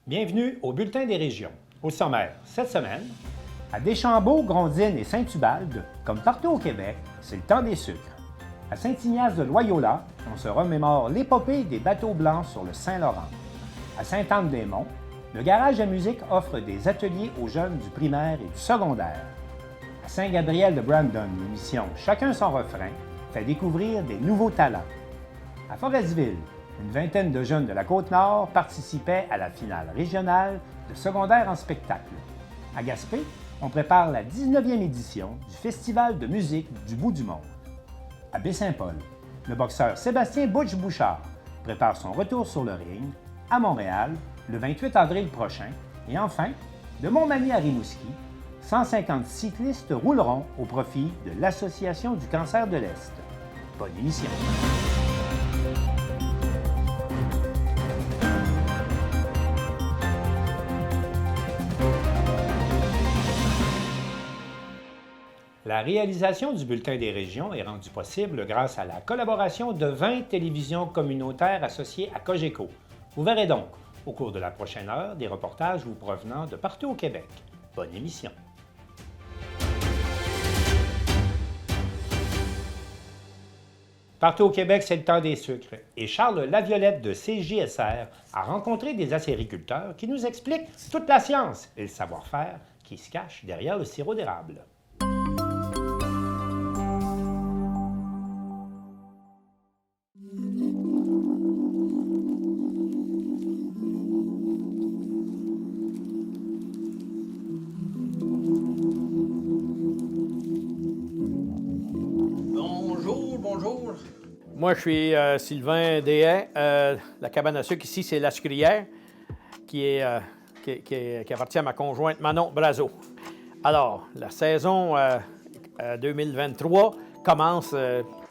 Bienvenue au Bulletin des régions. Au sommaire, cette semaine, à Deschambault, Grondines et Saint-Ubalde, comme partout au Québec, c'est le temps des sucres. À Saint-Ignace de Loyola, on se remémore l'épopée des bateaux blancs sur le Saint-Laurent. À Sainte-Anne-des-Monts, le garage à musique offre des ateliers aux jeunes du primaire et du secondaire. À Saint-Gabriel de Brandon, l'émission Chacun son refrain fait découvrir des nouveaux talents. À Forestville, une vingtaine de jeunes de la Côte-Nord participaient à la finale régionale de secondaire en spectacle. À Gaspé, on prépare la 19e édition du Festival de musique du bout du monde. À Baie-Saint-Paul, le boxeur Sébastien Butch Bouchard prépare son retour sur le ring à Montréal le 28 avril prochain. Et enfin, de Montmagny à Rimouski, 150 cyclistes rouleront au profit de l'Association du cancer de l'Est. Bonne émission! La réalisation du Bulletin des régions est rendue possible grâce à la collaboration de 20 télévisions communautaires associées à Cogeco. Vous verrez donc, au cours de la prochaine heure, des reportages vous provenant de partout au Québec. Bonne émission! Partout au Québec, c'est le temps des sucres. Et Charles Laviolette de CJSR a rencontré des acériculteurs qui nous expliquent toute la science et le savoir-faire qui se cache derrière le sirop d'érable. Bonjour. Moi, je suis Sylvain Deshaies. La cabane à sucre ici, c'est La Sucrière, qui appartient à ma conjointe Manon Brazeau. Alors, la saison 2023 commence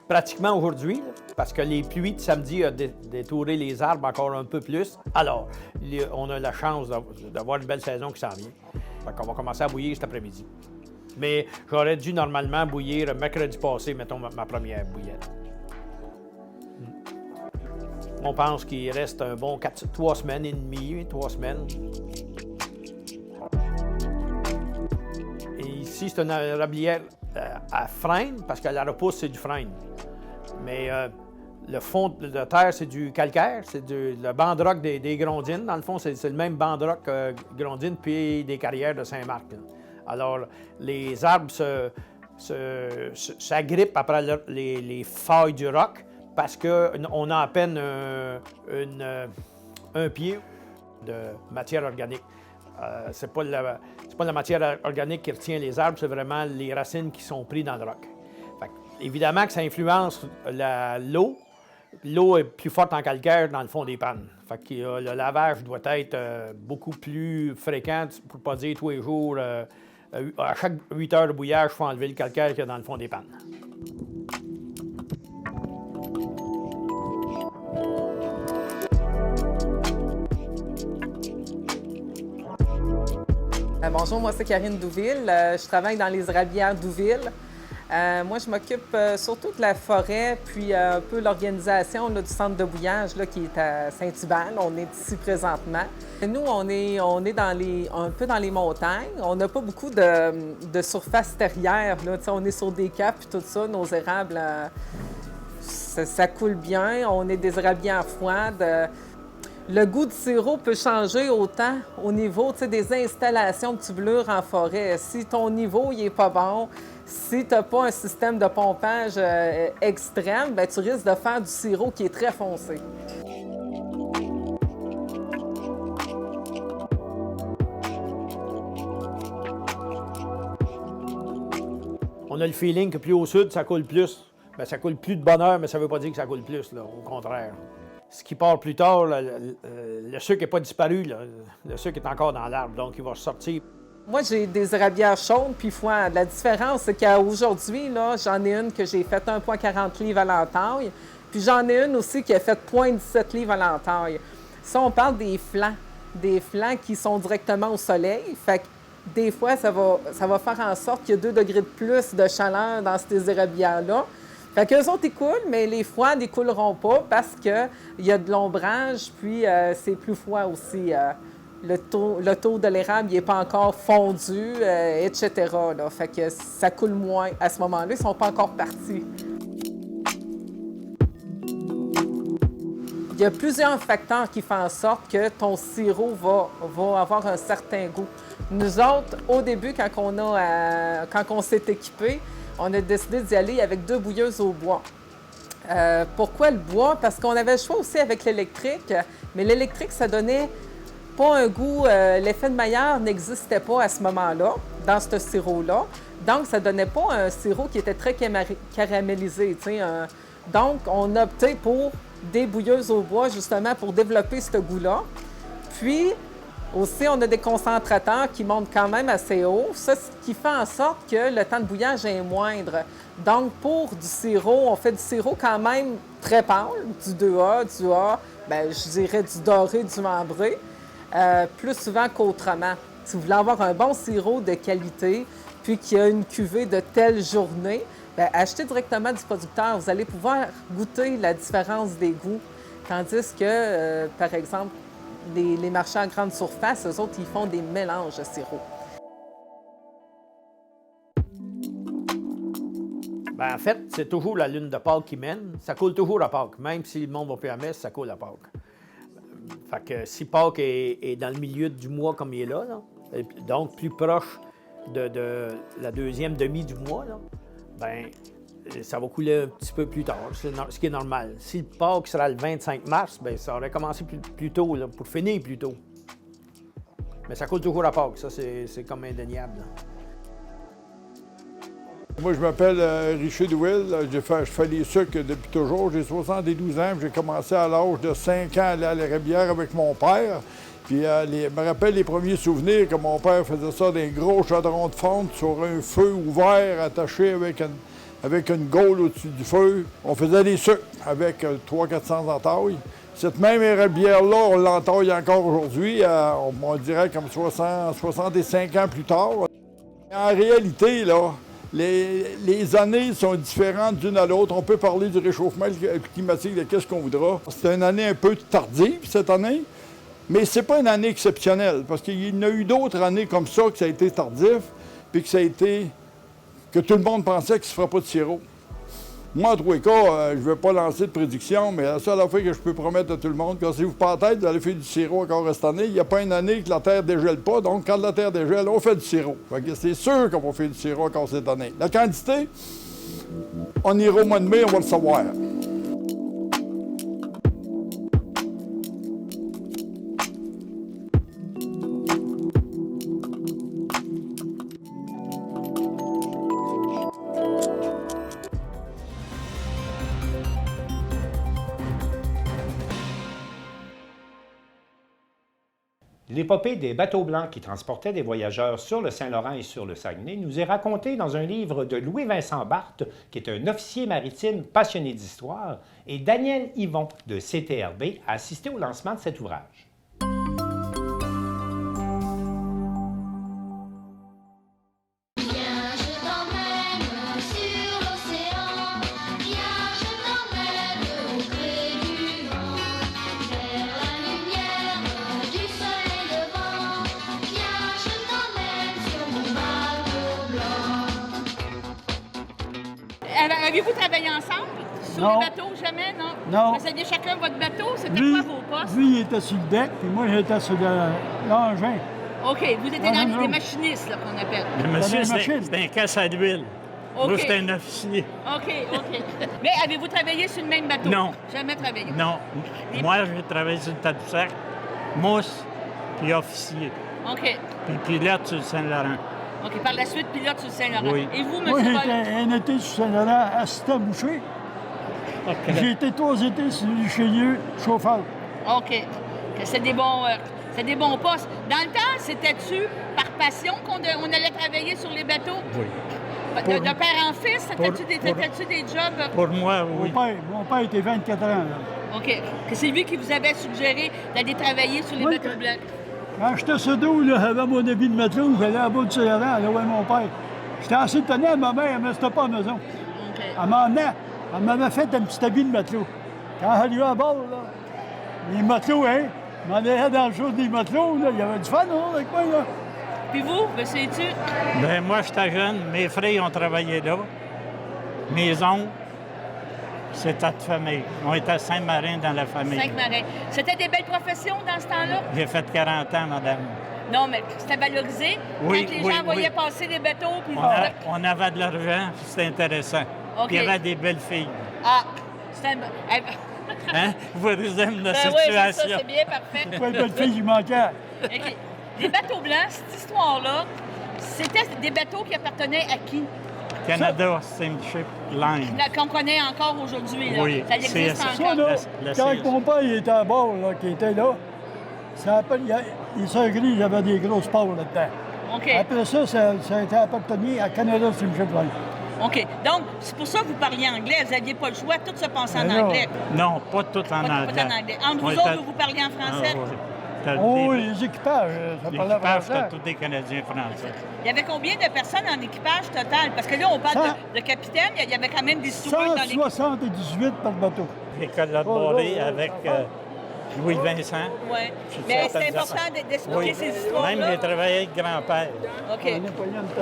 pratiquement aujourd'hui, parce que les pluies de samedi ont détouré les arbres encore un peu plus. Alors, on a la chance d'avoir une belle saison qui s'en vient. On va commencer à bouillir cet après-midi. Mais j'aurais dû normalement bouillir mercredi passé, mettons, ma première bouillette. On pense qu'il reste un bon 3 semaines et demie, 3 semaines. Et ici, c'est une érablière à frêne, parce que la repousse, c'est du frêne. Mais le fond de terre, c'est du calcaire, c'est le banc de roc des Grondines. Dans le fond, c'est le même banc de roc Grondines puis des carrières de Saint-Marc. Alors, les arbres s'agrippent après les feuilles du roc parce qu'on a à peine un pied de matière organique. C'est pas la matière organique qui retient les arbres, c'est vraiment les racines qui sont prises dans le roc. Évidemment que ça influence l'eau. L'eau est plus forte en calcaire dans le fond des pannes. Le lavage doit être beaucoup plus fréquent, pour ne pas dire tous les jours. À chaque 8 heures de bouillage, il faut enlever le calcaire qu'il y a dans le fond des pannes. Bonjour, moi c'est Karine Douville. Je travaille dans les érablières Douville. Moi, je m'occupe surtout de la forêt, puis un peu l'organisation du centre de bouillage là, qui est à Saint-Ubalde. On est ici présentement. Nous, on est un peu dans les montagnes. On n'a pas beaucoup de surface terrière. Là. On est sur des caps et tout ça. Nos érables, ça coule bien. On est des érablières froides. Le goût du sirop peut changer autant au niveau des installations de tubulure en forêt. Si ton niveau n'est pas bon, si tu n'as pas un système de pompage extrême, bien, tu risques de faire du sirop qui est très foncé. On a le feeling que plus au sud, ça coule plus. Bien, ça coule plus de bonheur, mais ça ne veut pas dire que ça coule plus, là, au contraire. Ce qui part plus tard, le sucre n'est pas disparu, là. Le sucre est encore dans l'arbre, donc il va sortir. Moi, j'ai des érablières chaudes puis froides. La différence, c'est qu'aujourd'hui, j'en ai une que j'ai faite 1,40 livres à l'entaille, puis j'en ai une aussi qui a fait 0,17 livres à l'entaille. Ça, on parle des flancs qui sont directement au soleil. Fait que des fois, ça va faire en sorte qu'il y a 2 degrés de plus de chaleur dans ces érablières-là. Fait qu'eux autres, ils coulent, mais les froides, ils couleront pas parce qu'il y a de l'ombrage, puis c'est plus froid aussi le taux de l'érable n'est pas encore fondu, etc. Là. Fait que ça coule moins à ce moment-là. Ils ne sont pas encore partis. Il y a plusieurs facteurs qui font en sorte que ton sirop va avoir un certain goût. Nous autres, au début, quand on s'est équipé, on a décidé d'y aller avec 2 bouilleuses au bois. Pourquoi le bois? Parce qu'on avait le choix aussi avec l'électrique, mais l'électrique, ça donnait pas un goût. L'effet de Maillard n'existait pas à ce moment-là, dans ce sirop-là. Donc, ça donnait pas un sirop qui était très caramélisé. Donc, on a opté pour des bouilleuses au bois, justement, pour développer ce goût-là. Puis, aussi, on a des concentrateurs qui montent quand même assez haut. Ça, ce qui fait en sorte que le temps de bouillage est moindre. Donc, pour du sirop, on fait du sirop quand même très pâle, du 2A, du A, bien, je dirais du doré, du ambré, plus souvent qu'autrement. Si vous voulez avoir un bon sirop de qualité, puis qu'il y a une cuvée de telle journée, bien, achetez directement du producteur. Vous allez pouvoir goûter la différence des goûts. Tandis que, par exemple, les marchands à grande surface, eux autres, ils font des mélanges de sirop. Bien, en fait, c'est toujours la lune de Pâques qui mène. Ça coule toujours à Pâques. Même si le monde va plus à la messe, ça coule à Pâques. Fait que si Pâques est dans le milieu du mois comme il est là, donc plus proche de la deuxième demi du mois, bien, ça va couler un petit peu plus tard, ce qui est normal. Si le Pâques sera le 25 mars, bien, ça aurait commencé plus tôt, là, pour finir plus tôt. Mais ça coule toujours à Pâques, ça, c'est comme indéniable. Là. Moi, je m'appelle Richer Douil. Je fais les sucres depuis toujours. J'ai 72 ans. J'ai commencé à l'âge de 5 ans à aller à la Rivière avec mon père. Puis, je me rappelle les premiers souvenirs que mon père faisait ça d'un gros chaudron de fonte sur un feu ouvert attaché avec une gaule au-dessus du feu. On faisait des sucres avec 300-400 entailles. Cette même érablière-là, on l'entaille encore aujourd'hui, on dirait comme 65 ans plus tard. En réalité, là, les années sont différentes d'une à l'autre. On peut parler du réchauffement climatique, de qu'est-ce qu'on voudra. C'est une année un peu tardive, cette année, mais c'est pas une année exceptionnelle, parce qu'il y en a eu d'autres années comme ça, que ça a été tardif, puis que tout le monde pensait qu'il ne se fera pas de sirop. Moi, en tous les cas, je ne vais pas lancer de prédiction, mais la seule affaire que je peux promettre à tout le monde, que si vous pas en tête, vous allez faire du sirop encore cette année. Il n'y a pas une année que la terre ne dégèle pas, donc quand la terre dégèle, on fait du sirop. Fait que c'est sûr qu'on va faire du sirop encore cette année. La quantité, on ira au mois de mai, on va le savoir. L'épopée des bateaux blancs qui transportaient des voyageurs sur le Saint-Laurent et sur le Saguenay nous est racontée dans un livre de Louis-Vincent Barthes, qui est un officier maritime passionné d'histoire, et Daniel Yvon de CTRB a assisté au lancement de cet ouvrage. Aviez-vous travaillé ensemble sur Non. le bateau? Jamais, non? Non. Vous aviez chacun votre bateau? C'était Lui, quoi vos postes? lui, il était sur le deck, puis moi, j'étais sur l'engin. OK, vous étiez Non, dans non. les machinistes, là, qu'on appelle. Le monsieur, des machines. c'était un casse à l'huile. OK. Moi, j'étais un officier. OK, OK. Mais avez-vous travaillé sur le même bateau? Non. Jamais travaillé? Non. Moi, j'ai travaillé sur le Tadoussac, mousse, puis officier. OK. Puis pilote sur le Saint-Laurent. OK, par la suite, pilote sur le Saint-Laurent. Oui. Et vous, Moi, monsieur j'étais un été sur Saint-Laurent, assistant boucher. J'ai été 3 étés sur le Chenieux, chauffeur. OK. Que c'est des bons postes. Dans le temps, c'était-tu par passion qu'on allait travailler sur les bateaux? Oui. De père en fils, c'était-tu des jobs? Pour moi, oui. Mon père était 24 ans. Là. OK. Que c'est lui qui vous avait suggéré d'aller travailler sur les Oui, bateaux blancs? Quand j'étais sur dos, là, j'avais mon habit de matelot, j'allais à bas du Saint-Laurent, là où est mon père. J'étais assez étonné à ma mère, elle ne me restait pas à la maison. OK. Elle m'avait fait un petit habit de matelot. Quand elle est à bord, là, les matelots, hein, Je m'en allais dans le show des matelots, là. Il y avait du fun, hein, avec moi, là. Puis vous, monsieur Étude? Ben moi, j'étais jeune. Mes frères ont travaillé là. Mes oncles, c'était de famille. On était à Saint-Marin dans la famille. Saint-Marin. C'était des belles professions dans ce temps-là? J'ai fait 40 ans, madame. Non, mais c'était valorisé. Oui, Quand les oui, gens voyaient oui. passer des bateaux, puis On avait de l'argent, c'était intéressant. OK. Puis il y avait des belles filles. Ah, c'était... Hein? Vous résumez la Ben oui, c'est ça, situation. c'est bien, parfait. Pas une belle fille, il manquait. OK. Les bateaux blancs, cette histoire-là, c'était des bateaux qui appartenaient à qui? Canada Steamship Line. Qu'on connaît encore aujourd'hui. Là. Oui, Ça existe c'est Ça, encore. là, la quand CS. mon père il était à bord, là, qui était là, ça appelle, les sœurs grises, il y avait des grosses ports là-dedans. OK. Après ça, ça a été appartenu à Canada Steamship Line. OK. Donc, c'est pour ça que vous parliez anglais. Vous n'aviez pas le choix. Tout se passait en Mais non. anglais. Non, pas tout en Pas anglais. en anglais. Entre On vous était- autres, vous parliez en français. Ah, oui. T'as Oh, des- les équipages, ça parlait L'équipage, français. c'était tous des Canadiens français. Il y avait combien de personnes en équipage total? Parce que là, on parle de capitaine. Il y avait quand même des stewards dans l'équipage. 178 par bateau. J'ai collaboré avec Louis Vincent. Oui. Mais c'est important d'expliquer Oui. ces histoires-là. Même j'ai travaillé avec grand-père. OK.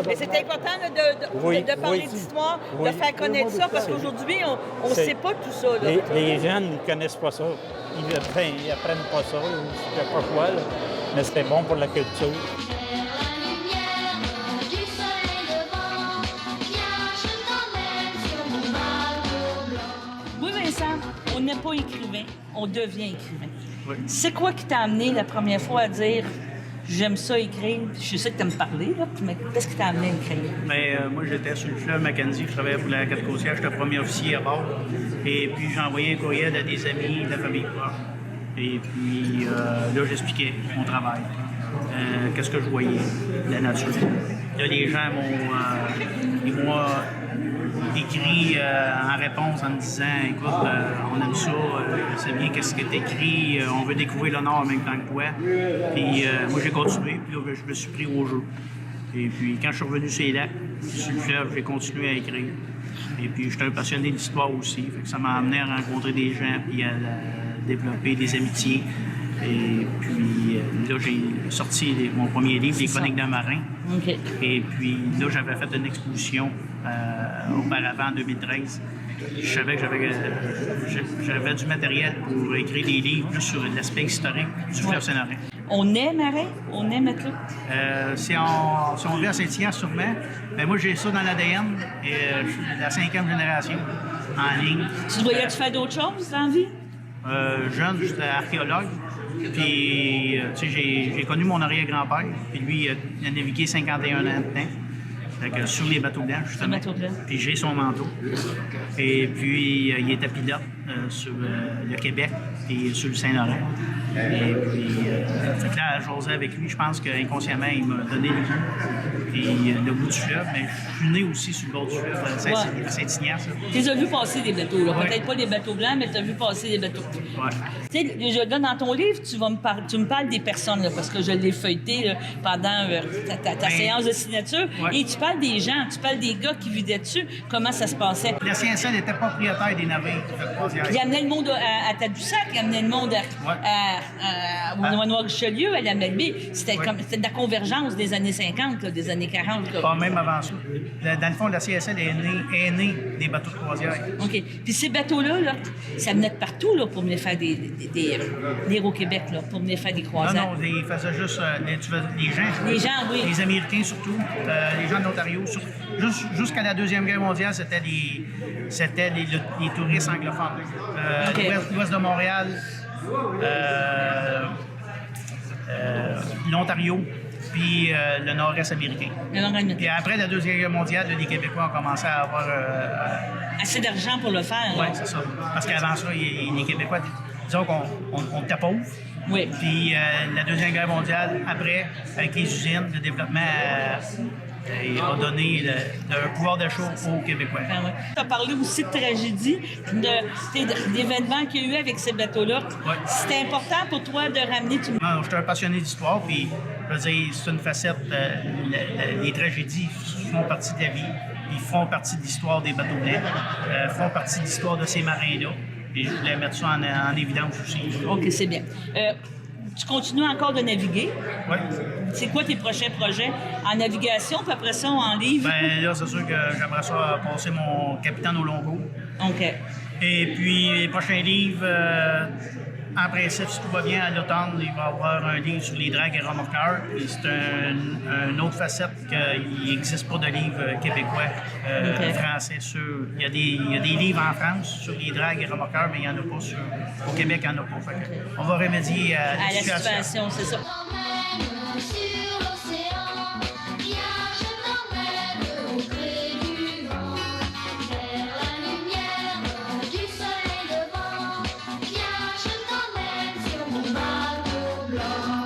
Mais c'est important là, Oui, de parler oui. d'histoire, de Oui. faire connaître ça, parce qu'aujourd'hui, on ne C'est- sait pas tout ça. Là. Les jeunes ne connaissent pas ça. Ils apprennent pas ça, ou je sais pas quoi, là. Mais c'était bon pour la culture. Oui, Vincent, on n'est pas écrivain, on devient écrivain. C'est quoi qui t'a amené la première fois à dire j'aime ça écrire? Je sais que tu aimes parler, là, mais qu'est-ce qui t'a amené à écrire? Bien, moi, j'étais sur le fleuve Mackenzie, je travaillais pour la Côte-Côtière, j'étais premier officier à bord. Et puis, j'ai envoyé un courriel à des amis de la famille proche. Et puis, là, j'expliquais mon travail. Qu'est-ce que je voyais, la nature. Là, les gens m'ont écrit en réponse en me disant écoute, on aime ça, c'est bien qu'est-ce que tu écris, on veut découvrir le Nord en même temps que toi. Puis moi j'ai continué, puis là, je me suis pris au jeu. Et puis quand je suis revenu sur les lacs, sur le fleuve, j'ai continué à écrire. Et puis j'étais un passionné d'histoire aussi, fait que ça m'a amené à rencontrer des gens puis à développer des amitiés. Et puis là, j'ai sorti mon premier livre, Les Chroniques d'un marin. OK. Et puis là, j'avais fait une exposition auparavant, en 2013. Je savais que j'avais du matériel pour écrire des livres juste sur l'aspect historique du fleuve Saint-Laurent. On est marin? On est matelot? Si on vit à Saint-Hyacinthe, sûrement. Mais moi, j'ai ça dans l'ADN. Et je suis de la 5e génération en ligne. Tu voyais-tu faire d'autres choses dans la vie? Jeune, j'étais archéologue. Puis, tu sais, j'ai connu mon arrière-grand-père. Puis lui, il a navigué 51 ans dedans. Fait que sur les bateaux blancs, justement. Les bateaux blancs. Puis j'ai son manteau. Et puis, il était pilote sur le Québec et sur le Saint-Laurent. Et puis, fait que là, à jaser avec lui, je pense qu'inconsciemment, il m'a donné le goût. Puis le bout du fleuve, mais je suis né aussi sur le bord du fleuve, Saint-Ignace. Tu les as vu passer des bateaux, là. Ouais. Peut-être pas des bateaux blancs, mais tu as vu passer des bateaux. Ouais. Tu sais, là, dans ton livre, tu me parles des personnes, là, parce que je l'ai feuilleté là, pendant ta séance de signature. Ouais. Et tu parles des gens, tu parles des gars qui vivaient dessus, comment ça se passait. La CSL était propriétaire des navires de croisière. Il amenait le monde à Tadoussac, il amenait le monde au Noir-Richelieu, à la Malbaie. C'était de la convergence des années 50, là, des années 40. Là. Pas même avant ça. Dans le fond, la CSL est née des bateaux de croisière. OK. Puis ces bateaux-là, là, ça venait de partout là, pour venir faire des au Québec, là, pour venir faire des croisières. Non, ils faisaient juste les gens. Les gens, oui. Les Américains surtout, les gens de l'Ontario. Jusqu'à la Deuxième Guerre mondiale, c'était les touristes anglophones. OK. L'ouest de Montréal, l'Ontario, puis le nord-est américain. Puis après la Deuxième Guerre mondiale, les Québécois ont commencé à avoir... assez d'argent pour le faire. Oui, là. c'est ça. Parce qu'avant ça, les Québécois, disons qu'on était pauvres. Oui. Puis la Deuxième Guerre mondiale, après, avec les usines, le développement a donné un pouvoir d'achat aux Québécois. Ben ouais. Tu as parlé aussi de tragédie, d'événements qu'il y a eu avec ces bateaux-là. Ouais. C'était important pour toi de ramener tout le monde. Non, je suis un passionné d'histoire, puis je veux dire, c'est une facette. Les tragédies font partie de la vie. Ils font partie de l'histoire des bateaux blancs, font partie de l'histoire de ces marins-là. Et je voulais mettre ça en évidence aussi. OK, c'est bien. tu continues encore de naviguer. Oui. C'est quoi tes prochains projets en navigation, puis après ça, en livre? Ben là, c'est sûr que j'aimerais ça passer mon capitaine au long cours. OK. Et puis, les prochains livres, en principe, si tout va bien, à l'automne, il va y avoir un livre sur les dragues et remorqueurs. Et c'est une autre facette qu'il n'existe pas de livre québécois, français sur... Il y a des livres en France sur les dragues et remorqueurs, mais il n'y en a pas au Québec, il n'y en a pas. Fait on va remédier à la situation. C'est ça. Sur l'océan, viens, je t'emmène au gré du vent, vers la lumière du soleil levant. Viens, je t'emmène sur mon bateau blanc.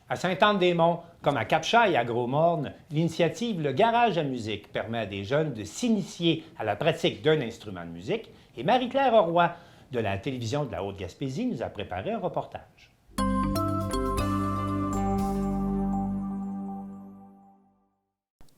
À Sainte-Anne-des-Monts, comme à Cap-Chat et à Gros-Morne, l'initiative Le Garage à musique permet à des jeunes de s'initier à la pratique d'un instrument de musique et Marie-Claire Roy de la télévision de la Haute-Gaspésie nous a préparé un reportage.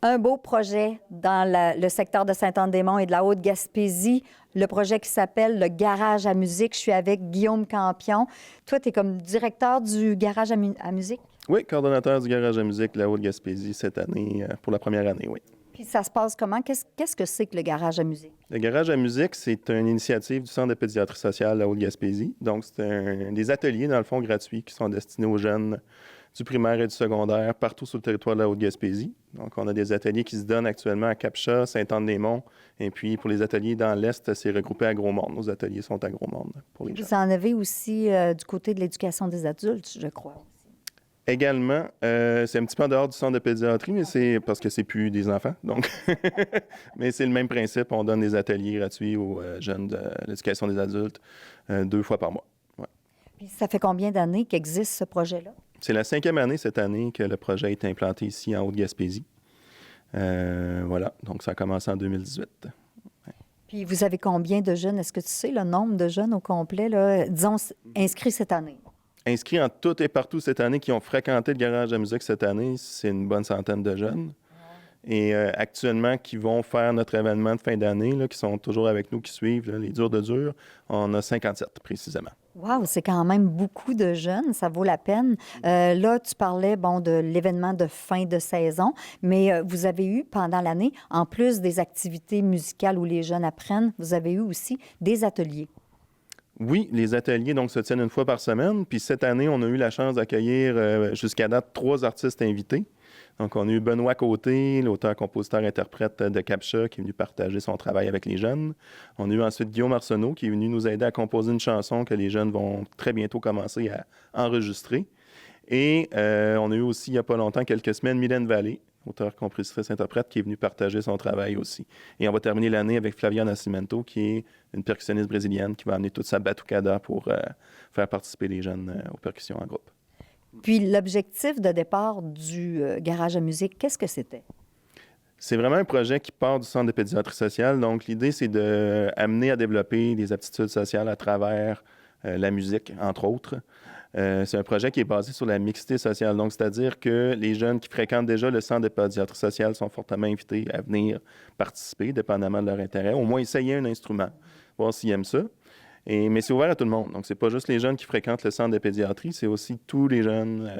Un beau projet dans le secteur de Sainte-Anne-des-Monts et de la Haute-Gaspésie, le projet qui s'appelle le Garage à musique. Je suis avec Guillaume Campion. Toi, tu es comme directeur du Garage à musique? Oui, coordonnateur du Garage à musique de la Haute-Gaspésie cette année, pour la première année, oui. Puis ça se passe comment? Qu'est-ce que c'est que le Garage à musique? Le Garage à musique, c'est une initiative du Centre de pédiatrie sociale de la Haute-Gaspésie. Donc, c'est des ateliers, dans le fond, gratuits qui sont destinés aux jeunes du primaire et du secondaire partout sur le territoire de la Haute-Gaspésie. Donc, on a des ateliers qui se donnent actuellement à Cap-Chat, Sainte-Anne-des-Monts. Et puis, pour les ateliers dans l'Est, c'est regroupé à Gros-Morne. Nos ateliers sont à Gros-Morne pour les jeunes. Vous en avez aussi du côté de l'éducation des adultes, je crois. Également, c'est un petit peu en dehors du centre de pédiatrie, mais c'est parce que c'est plus des enfants. Donc, mais c'est le même principe. On donne des ateliers gratuits aux jeunes de l'éducation des adultes 2 fois par mois. Ouais. Puis ça fait combien d'années qu'existe ce projet-là? C'est la 5e année cette année que le projet a été implanté ici en Haute-Gaspésie. Voilà, donc ça a commencé en 2018. Ouais. Puis vous avez combien de jeunes? Est-ce que tu sais le nombre de jeunes au complet, là, disons, inscrits cette année? Inscrits en tout et partout cette année qui ont fréquenté le Garage à musique cette année, c'est une bonne centaine de jeunes. Et actuellement, qui vont faire notre événement de fin d'année, là, qui sont toujours avec nous, qui suivent, là, les durs de dur, on a 57 précisément. Wow, c'est quand même beaucoup de jeunes, ça vaut la peine. Là, tu parlais de l'événement de fin de saison, mais vous avez eu pendant l'année, en plus des activités musicales où les jeunes apprennent, vous avez eu aussi des ateliers. Oui, les ateliers donc se tiennent 1 fois par semaine. Puis cette année, on a eu la chance d'accueillir jusqu'à date 3 artistes invités. Donc, on a eu Benoît Côté, l'auteur, compositeur, interprète de Cap-Chat, qui est venu partager son travail avec les jeunes. On a eu ensuite Guillaume Arsenault, qui est venu nous aider à composer une chanson que les jeunes vont très bientôt commencer à enregistrer. Et on a eu aussi, il n'y a pas longtemps, quelques semaines, Mylène Vallée, auteur, compositrice, interprète, qui est venue partager son travail aussi. Et on va terminer l'année avec Flavia Nascimento, qui est une percussionniste brésilienne qui va amener toute sa batucada pour faire participer les jeunes aux percussions en groupe. Puis l'objectif de départ du Garage à musique, qu'est-ce que c'était? C'est vraiment un projet qui part du Centre de pédiatrie sociale. Donc, l'idée, c'est d'amener à développer des aptitudes sociales à travers la musique, entre autres. C'est un projet qui est basé sur la mixité sociale. Donc, c'est-à-dire que les jeunes qui fréquentent déjà le Centre de pédiatrie sociale sont fortement invités à venir participer, dépendamment de leur intérêt, au moins essayer un instrument, voir s'ils aiment ça. Mais c'est ouvert à tout le monde. Donc, c'est pas juste les jeunes qui fréquentent le centre de pédiatrie, c'est aussi tous les jeunes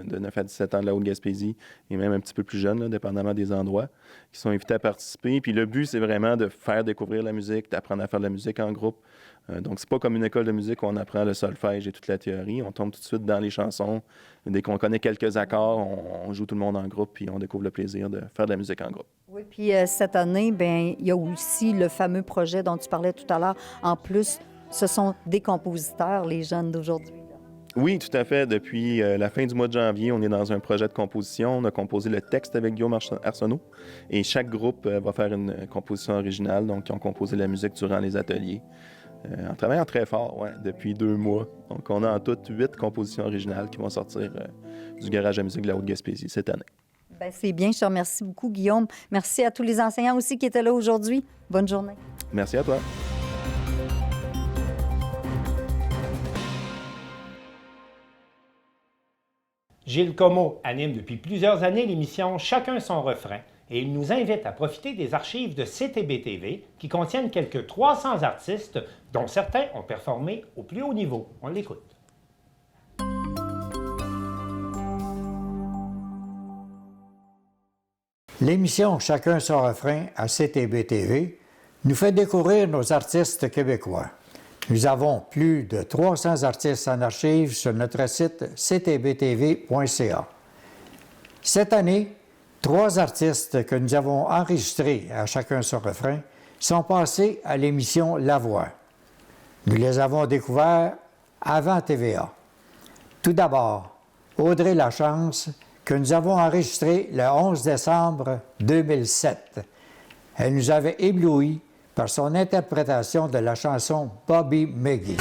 de 9 à 17 ans de la Haute-Gaspésie, et même un petit peu plus jeunes, là, dépendamment des endroits, qui sont invités à participer. Puis le but, c'est vraiment de faire découvrir la musique, d'apprendre à faire de la musique en groupe. Donc, c'est pas comme une école de musique où on apprend le solfège et toute la théorie. On tombe tout de suite dans les chansons. Dès qu'on connaît quelques accords, on joue tout le monde en groupe, puis on découvre le plaisir de faire de la musique en groupe. Oui, puis cette année, bien, il y a aussi le fameux projet dont tu parlais tout à l'heure. En plus, ce sont des compositeurs, les jeunes d'aujourd'hui. Oui, tout à fait. Depuis la fin du mois de janvier, on est dans un projet de composition. On a composé le texte avec Guillaume Arsenault. Et chaque groupe va faire une composition originale. Donc, ils ont composé la musique durant les ateliers. En travaillant très fort, depuis 2 mois. Donc, on a en tout 8 compositions originales qui vont sortir du Garage à musique de la Haute-Gaspésie cette année. Bien, c'est bien. Je te remercie beaucoup, Guillaume. Merci à tous les enseignants aussi qui étaient là aujourd'hui. Bonne journée. Merci à toi. Gilles Comeau anime depuis plusieurs années l'émission Chacun son refrain et il nous invite à profiter des archives de CTB-TV qui contiennent quelques 300 artistes dont certains ont performé au plus haut niveau. On l'écoute. L'émission Chacun son refrain à CTB-TV nous fait découvrir nos artistes québécois. Nous avons plus de 300 artistes en archives sur notre site ctbtv.ca. Cette année, 3 artistes que nous avons enregistrés à Chacun son refrain sont passés à l'émission La Voix. Nous les avons découverts avant TVA. Tout d'abord, Audrey Lachance, que nous avons enregistrée le 11 décembre 2007. Elle nous avait éblouis par son interprétation de la chanson Bobby McGee.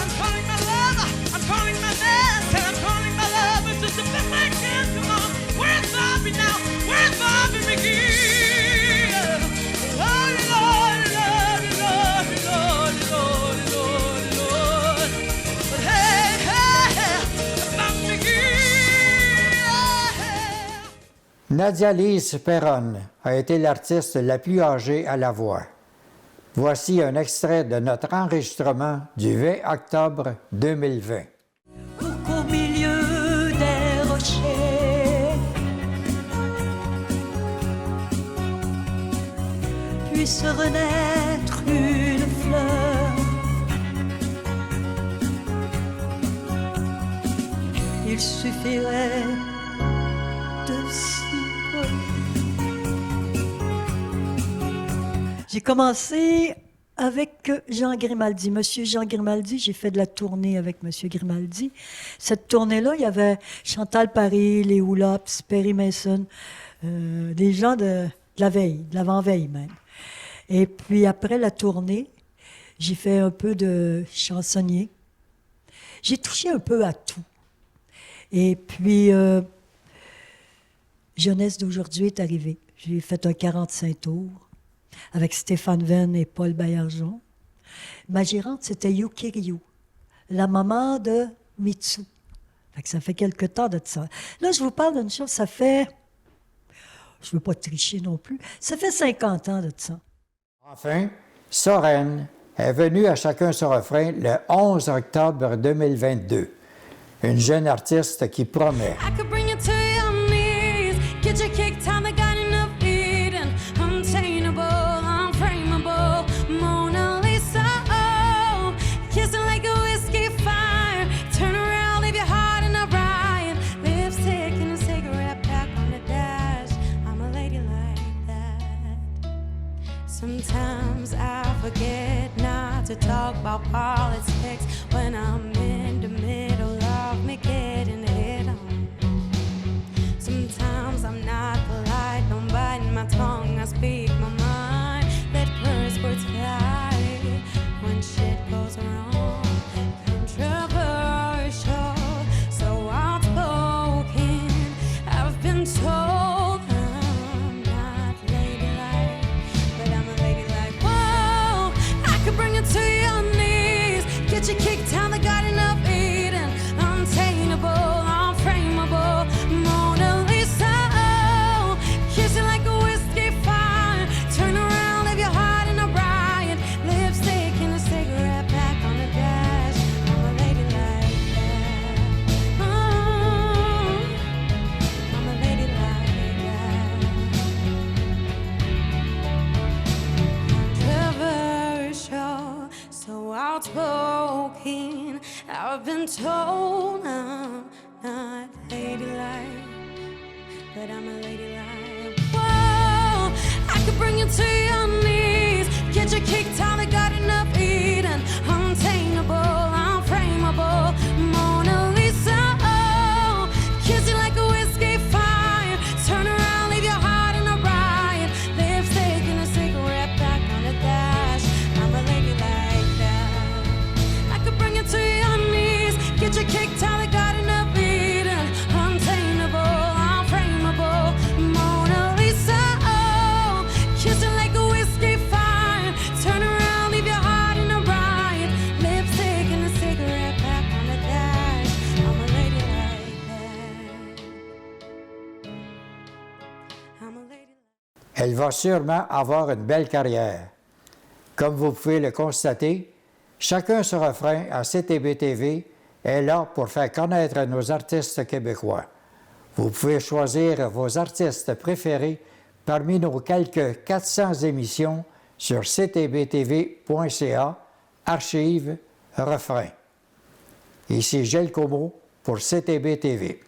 Nadia-Lise Perron a été l'artiste la plus âgée à la voix. Voici un extrait de notre enregistrement du 20 octobre 2020. Au milieu des rochers, puisse renaître une fleur. Il suffirait de si peu. J'ai commencé avec Jean Grimaldi. Monsieur Jean Grimaldi, j'ai fait de la tournée avec Monsieur Grimaldi. Cette tournée-là, il y avait Chantal Paris, les Houlops, Perry Mason, des gens de la veille, de l'avant-veille même. Et puis après la tournée, j'ai fait un peu de chansonnier. J'ai touché un peu à tout. Et puis, Jeunesse d'aujourd'hui est arrivée. J'ai fait un 45 tours avec Stéphane Venn et Paul Baillargeon. Ma gérante, c'était Yuki Ryu, la maman de Mitsu. Fait que ça fait quelque temps de ça. Là, je vous parle d'une chose, ça fait... Je ne veux pas tricher non plus. Ça fait 50 ans de ça. Enfin, Soren est venue à Chacun son refrain le 11 octobre 2022. Une jeune artiste qui promet. Sometimes I forget not to talk about politics when I'm in the middle of me getting it on. Sometimes I'm not polite, don't bite my tongue, I speak my mind. Let curse words fly when shit goes wrong. Controversial, so outspoken. I've been told. Get you kicked down the Garden of Eden, untameable, unframeable, Mona Lisa. Oh, kiss you like a whiskey fire. Turn around, leave your heart in a riot. Lipstick and a cigarette pack on the dash. I'm a lady like that. Oh, I'm a lady like that. Controversial, so outspoken. I've been told I'm not ladylike, but I'm a ladylike. Whoa, I could bring you to your knees, get you kicked out the Garden of Eden, untameable, unframeable, Mona Lisa. Oh, kiss you like a whiskey fire, turn around, leave your heart in a riot, lipstick and a cigarette pack on the dash. I'm a lady like that. I could bring you to your knees, get you kicked out the Garden of Eden, untameable, unframeable, Mona Lisa. Oh, kiss you like a whiskey fire, turn around, leave your heart in a riot, lipstick and a cigarette pack on the dash. I'm a lady like that. Elle va sûrement avoir une belle carrière. Comme vous pouvez le constater, chacun ce refrain à CTB-TV est là pour faire connaître nos artistes québécois. Vous pouvez choisir vos artistes préférés parmi nos quelques 400 émissions sur ctbtv.ca, archives, refrain. Ici Gilles Comeau pour CTB-TV.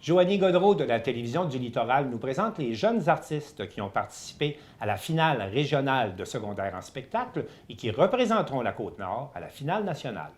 Joanie Godreau de la Télévision du Littoral nous présente les jeunes artistes qui ont participé à la finale régionale de secondaire en spectacle et qui représenteront la Côte-Nord à la finale nationale.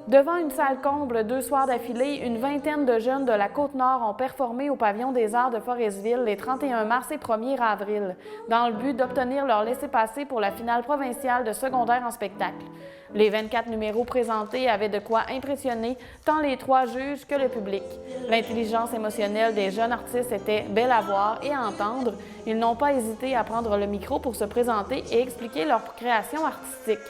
Devant une salle comble 2 soirs d'affilée, une vingtaine de jeunes de la Côte-Nord ont performé au Pavillon des Arts de Forestville les 31 mars et 1er avril, dans le but d'obtenir leur laissez-passer pour la finale provinciale de secondaire en spectacle. Les 24 numéros présentés avaient de quoi impressionner tant les 3 juges que le public. L'intelligence émotionnelle des jeunes artistes était belle à voir et à entendre. Ils n'ont pas hésité à prendre le micro pour se présenter et expliquer leur création artistique.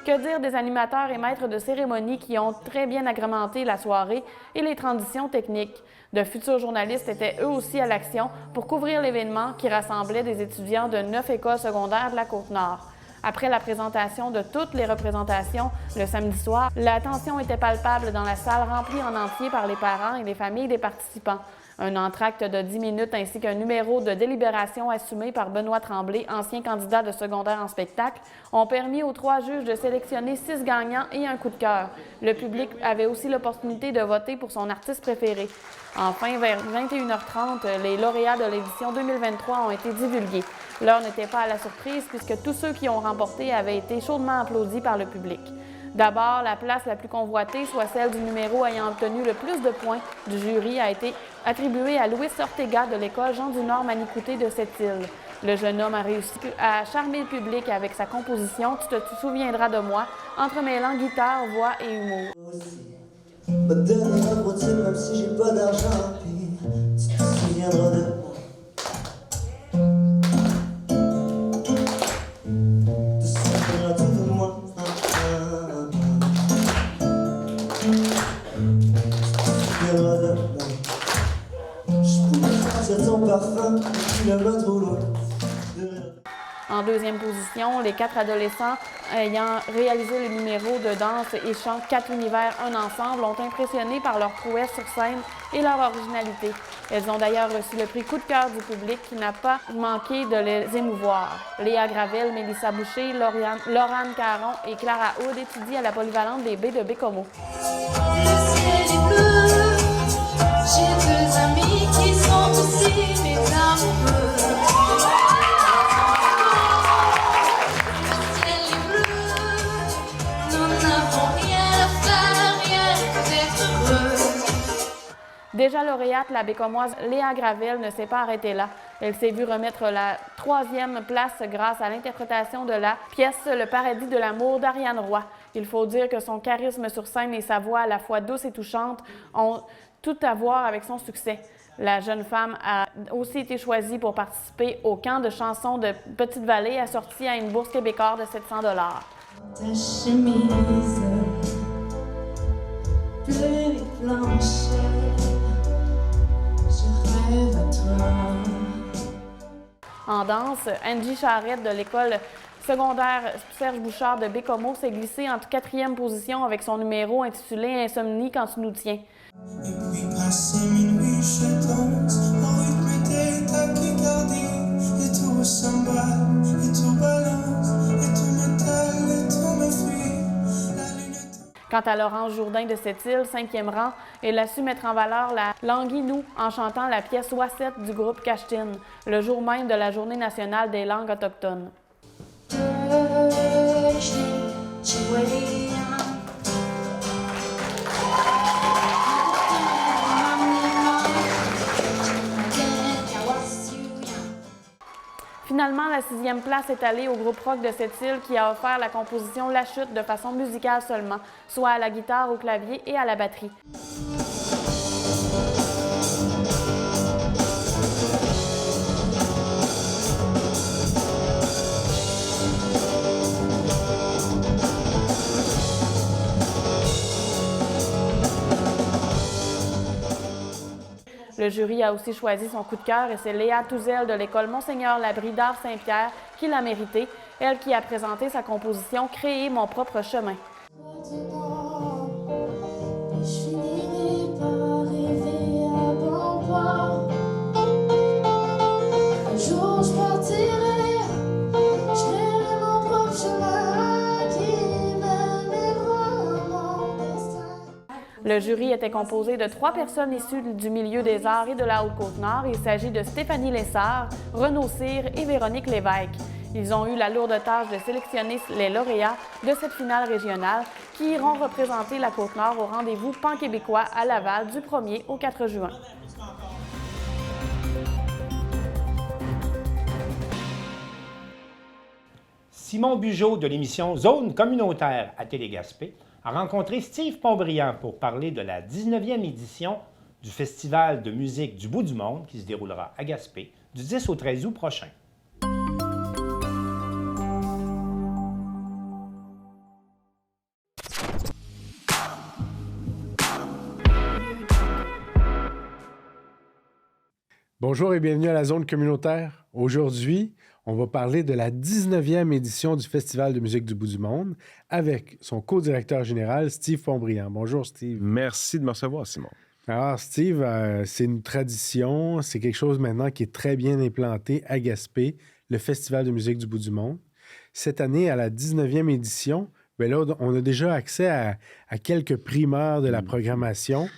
Que dire des animateurs et maîtres de cérémonie qui ont très bien agrémenté la soirée et les transitions techniques? De futurs journalistes étaient eux aussi à l'action pour couvrir l'événement qui rassemblait des étudiants de 9 écoles secondaires de la Côte-Nord. Après la présentation de toutes les représentations le samedi soir, la tension était palpable dans la salle remplie en entier par les parents et les familles des participants. Un entracte de 10 minutes ainsi qu'un numéro de délibération assumé par Benoît Tremblay, ancien candidat de secondaire en spectacle, ont permis aux 3 juges de sélectionner 6 gagnants et un coup de cœur. Le public avait aussi l'opportunité de voter pour son artiste préféré. Enfin, vers 21h30, les lauréats de l'édition 2023 ont été divulgués. L'heure n'était pas à la surprise puisque tous ceux qui ont remporté avaient été chaudement applaudis par le public. D'abord, la place la plus convoitée, soit celle du numéro ayant obtenu le plus de points du jury, a été attribuée à Louis Ortega de l'école Jean du Nord-Manicouté de cette île. Le jeune homme a réussi à charmer le public avec sa composition « Tu te souviendras de moi », entremêlant guitare, voix et humour. Ma dernière routine, même si j'ai pas d'argent, puis tu te souviendras de moi. Tu te souviendras de moi. En deuxième position, les 4 adolescents ayant réalisé le numéro de danse et chant 4 univers, un ensemble ont impressionné par leur prouesse sur scène et leur originalité. Elles ont d'ailleurs reçu le prix coup de cœur du public qui n'a pas manqué de les émouvoir. Léa Gravel, Mélissa Boucher, Laurane Caron et Clara Hood étudient à la polyvalente des baies de Bécomo. J'ai 2 amis qui sont aussi mes amoureux. Le ciel est bleu, nous n'avons rien à faire, rien qu'être heureux. Déjà lauréate, la Bécomoise Léa Gravel ne s'est pas arrêtée là. Elle s'est vue remettre la 3e place grâce à l'interprétation de la pièce Le paradis de l'amour d'Ariane Roy. Il faut dire que son charisme sur scène et sa voix à la fois douce et touchante ont tout à voir avec son succès. La jeune femme a aussi été choisie pour participer au camp de chansons de Petite-Vallée, assorti à une bourse québécoise de 700 $. Ta chemise bleue et blanche, je rêve à toi. En danse, Angie Charrette de l'école secondaire Serge Bouchard de Bécomo s'est glissée en 4e position avec son numéro intitulé « Insomnie quand tu nous tiens ». Et puis passer minuit, je danse en rythme des tachycardies. Et tout s'emballe, et tout balance, et tout m'étale, et tout me fuit. Quant à Laurence Jourdain de cette île, 5e rang, elle a su mettre en valeur la langue Innu en chantant la pièce Ouassette du groupe Cachetine, le jour même de la Journée nationale des langues autochtones. Finalement, la 6e place est allée au groupe rock de cette île qui a offert la composition La Chute de façon musicale seulement, soit à la guitare, au clavier et à la batterie. Le jury a aussi choisi son coup de cœur et c'est Léa Touzel de l'école Monseigneur Labrie d'Art Saint-Pierre qui l'a mérité, elle qui a présenté sa composition « Créer mon propre chemin ». Je finirai par rêver à bon port. Un jour je partirai, je créerai mon propre chemin qui m'amènera à mon destin. Le jury était composé de 3 personnes issues du milieu des arts et de la Haute-Côte-Nord. Il s'agit de Stéphanie Lessard, Renaud Cyr et Véronique Lévesque. Ils ont eu la lourde tâche de sélectionner les lauréats de cette finale régionale qui iront représenter la Côte-Nord au rendez-vous pan-québécois à Laval du 1er au 4 juin. Simon Bugeaud de l'émission Zone communautaire à Télé-Gaspé a rencontré Steve Pontbriand pour parler de la 19e édition du Festival de musique du bout du monde qui se déroulera à Gaspé du 10 au 13 août prochain. Bonjour et bienvenue à la Zone communautaire. Aujourd'hui, on va parler de la 19e édition du Festival de musique du bout du monde avec son co-directeur général, Steve Pontbriand. Bonjour, Steve. Merci de me recevoir, Simon. Alors, Steve, c'est une tradition, c'est quelque chose maintenant qui est très bien implanté à Gaspé, le Festival de musique du bout du monde. Cette année, à la 19e édition, bien là, on a déjà accès à quelques primeurs de la programmation.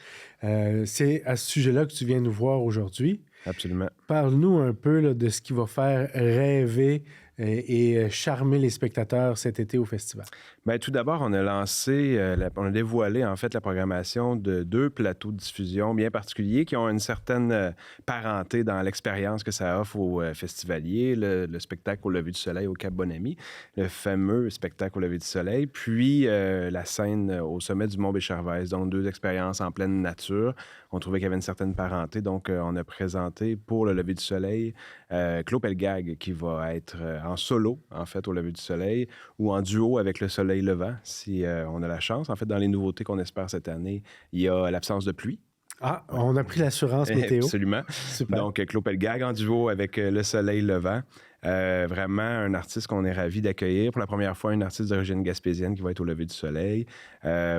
C'est à ce sujet-là que tu viens nous voir aujourd'hui. Absolument. Parle-nous un peu là, de ce qui va faire rêver et charmer les spectateurs cet été au festival. Bien, tout d'abord, on a lancé, on a dévoilé en fait la programmation de 2 plateaux de diffusion bien particuliers qui ont une certaine parenté dans l'expérience que ça offre aux festivaliers, le spectacle au lever du soleil au Cap Bonami, le fameux spectacle au lever du soleil, puis la scène au sommet du Mont Béchervaise, donc 2 expériences en pleine nature. On trouvait qu'il y avait une certaine parenté, donc on a présenté pour le lever du soleil Claude Pelgag qui va être en solo, en fait, au lever du soleil, ou en duo avec le soleil levant, si on a la chance. En fait, dans les nouveautés qu'on espère cette année, il y a l'absence de pluie. Ah, on a pris l'assurance météo. Absolument. Super. Donc, Claude Pelgag en duo avec le soleil levant. Vraiment un artiste qu'on est ravis d'accueillir. Pour la première fois, un artiste d'origine gaspésienne qui va être au lever du soleil.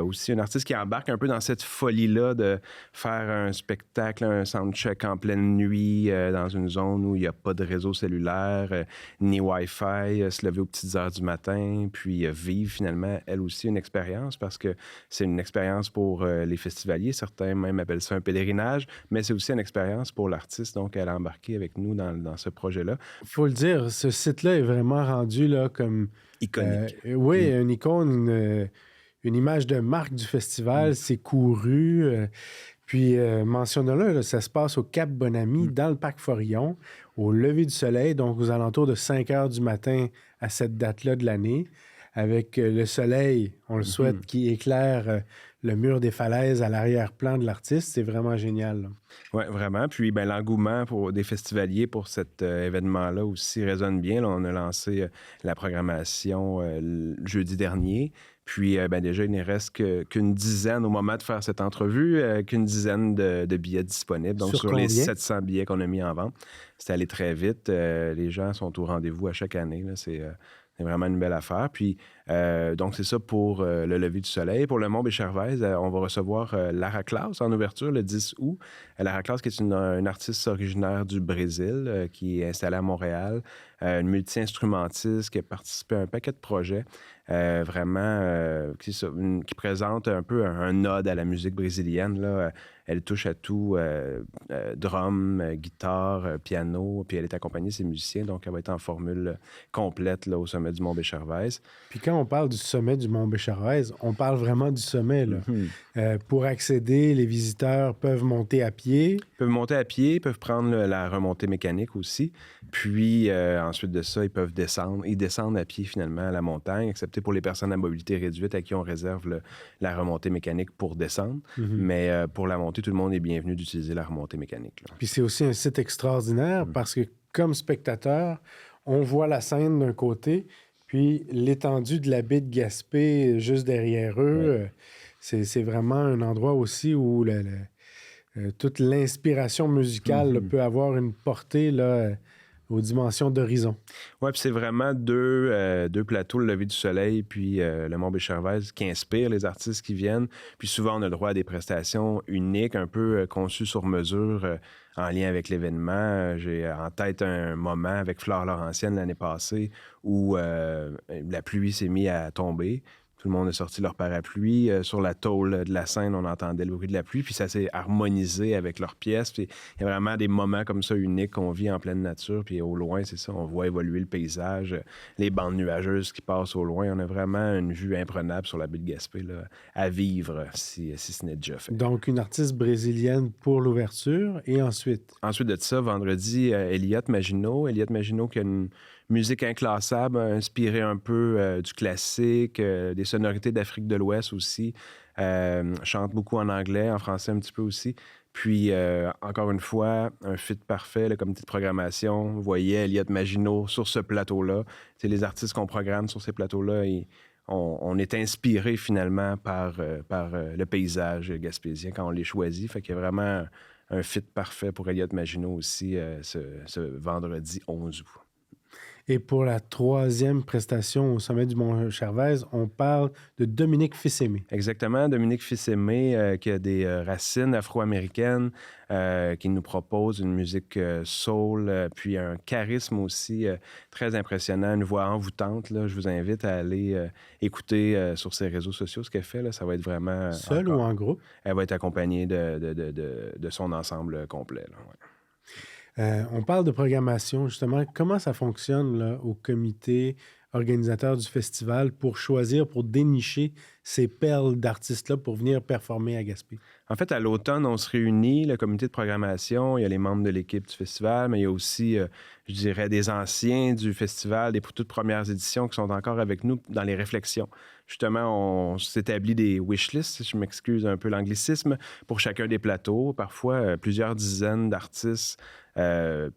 Aussi un artiste qui embarque un peu dans cette folie-là de faire un spectacle, un soundcheck en pleine nuit dans une zone où il n'y a pas de réseau cellulaire, ni Wi-Fi, se lever aux petites heures du matin, puis vivre finalement, elle aussi, une expérience parce que c'est une expérience pour les festivaliers. Certains même appellent ça un pèlerinage, mais c'est aussi une expérience pour l'artiste. Donc, elle a embarqué avec nous dans ce projet-là. Il faut le dire, ce site-là est vraiment rendu là, comme... iconique. Oui, une icône, une image de marque du festival. C'est couru. Puis, mentionnons-le, là, ça se passe au Cap Bonami, dans le parc Forillon, au lever du soleil, donc aux alentours de 5 heures du matin à cette date-là de l'année, avec le soleil, on le souhaite, qui éclaire le mur des falaises à l'arrière-plan de l'artiste. C'est vraiment génial. Oui, vraiment. Puis ben, l'engouement des festivaliers pour cet événement-là aussi résonne bien. Là, on a lancé la programmation jeudi dernier. Puis ben, déjà, il ne reste qu'une dizaine au moment de faire cette entrevue, qu'une dizaine de billets disponibles. Donc, sur les 700 billets qu'on a mis en vente, c'est allé très vite. Les gens sont au rendez-vous à chaque année. Là. C'est vraiment une belle affaire. Puis, donc, c'est ça pour le lever du soleil. Pour le Mont Béchervaise, on va recevoir Lara Klaus en ouverture le 10 août. Lara Klaus, qui est une artiste originaire du Brésil, qui est installée à Montréal, une multi-instrumentiste qui a participé à un paquet de projets. Vraiment, qui présente un peu un ode à la musique brésilienne. Là. Elle touche à tout, drum, guitare, piano, puis elle est accompagnée de ses musiciens, donc elle va être en formule complète là, au sommet du Mont Béchervaise. Puis quand on parle du sommet du Mont Béchervaise, on parle vraiment du sommet. Là. Pour accéder, les visiteurs peuvent monter à pied. Ils peuvent monter à pied, ils peuvent prendre la remontée mécanique aussi. Puis ensuite de ça, ils peuvent descendre. Ils descendent à pied finalement à la montagne, excepté pour les personnes à mobilité réduite à qui on réserve la remontée mécanique pour descendre. Mais pour la montée, tout le monde est bienvenu d'utiliser la remontée mécanique. Là. Puis c'est aussi un site extraordinaire parce que comme spectateur, on voit la scène d'un côté, puis l'étendue de la baie de Gaspé juste derrière eux. C'est vraiment un endroit aussi où toute l'inspiration musicale là, peut avoir une portée là, aux dimensions d'horizon. Oui, puis c'est vraiment deux plateaux, le lever du soleil puis le Mont Béchervaise, qui inspirent les artistes qui viennent. Puis souvent, on a le droit à des prestations uniques, un peu conçues sur mesure en lien avec l'événement. J'ai en tête un moment avec Flore Laurentienne l'année passée où la pluie s'est mise à tomber. Tout le monde a sorti leur parapluie. Sur la tôle de la scène, on entendait le bruit de la pluie, puis ça s'est harmonisé avec leurs pièces. Puis il y a vraiment des moments comme ça uniques qu'on vit en pleine nature. Puis au loin, c'est ça, on voit évoluer le paysage, les bandes nuageuses qui passent au loin. On a vraiment une vue imprenable sur la baie de Gaspé là, à vivre si ce n'est déjà fait. Donc, une artiste brésilienne pour l'ouverture et ensuite? Ensuite de ça, vendredi, Elliott Maginot. Elliott Maginot qui a une musique inclassable, inspirée un peu du classique, des sonorités d'Afrique de l'Ouest aussi. Chante beaucoup en anglais, en français un petit peu aussi. Puis, encore une fois, un fit parfait, le comité de programmation. Vous voyez Elliott Maginot sur ce plateau-là. C'est les artistes qu'on programme sur ces plateaux-là. On est inspiré finalement par le paysage gaspésien quand on les choisit. Fait qu'il y a vraiment un fit parfait pour Elliott Maginot aussi ce vendredi 11 août. Et pour la troisième prestation au sommet du Mont-Charvaise, on parle de Dominique Fils-Aimé. Exactement, Dominique Fils-Aimé, qui a des racines afro-américaines, qui nous propose une musique soul, puis un charisme aussi très impressionnant, une voix envoûtante. Là. Je vous invite à aller écouter sur ses réseaux sociaux ce qu'elle fait. Là. Ça va être vraiment... Seule ou en groupe? Elle va être accompagnée de son ensemble complet. Là, ouais. On parle de programmation, justement. Comment ça fonctionne là, au comité organisateur du festival pour choisir, pour dénicher ces perles d'artistes-là pour venir performer à Gaspé? En fait, à l'automne, on se réunit, le comité de programmation, il y a les membres de l'équipe du festival, mais il y a aussi, je dirais, des anciens du festival, des toutes premières éditions qui sont encore avec nous dans les réflexions. Justement, on s'établit des wishlists, je m'excuse un peu l'anglicisme, pour chacun des plateaux, parfois plusieurs dizaines d'artistes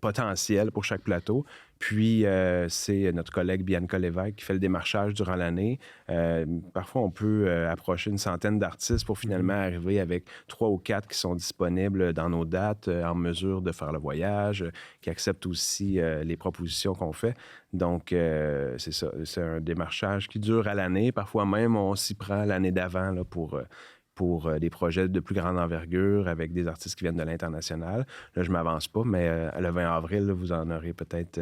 potentiels pour chaque plateau. Puis, c'est notre collègue Bianca Lévesque qui fait le démarchage durant l'année. Parfois, on peut approcher une centaine d'artistes pour finalement arriver avec 3 ou 4 qui sont disponibles dans nos dates, en mesure de faire le voyage, qui acceptent aussi les propositions qu'on fait. Donc, c'est ça. C'est un démarchage qui dure à l'année. Parfois même, on s'y prend l'année d'avant là, pour des projets de plus grande envergure avec des artistes qui viennent de l'international. Là, je ne m'avance pas, mais le 20 avril, là, vous en aurez peut-être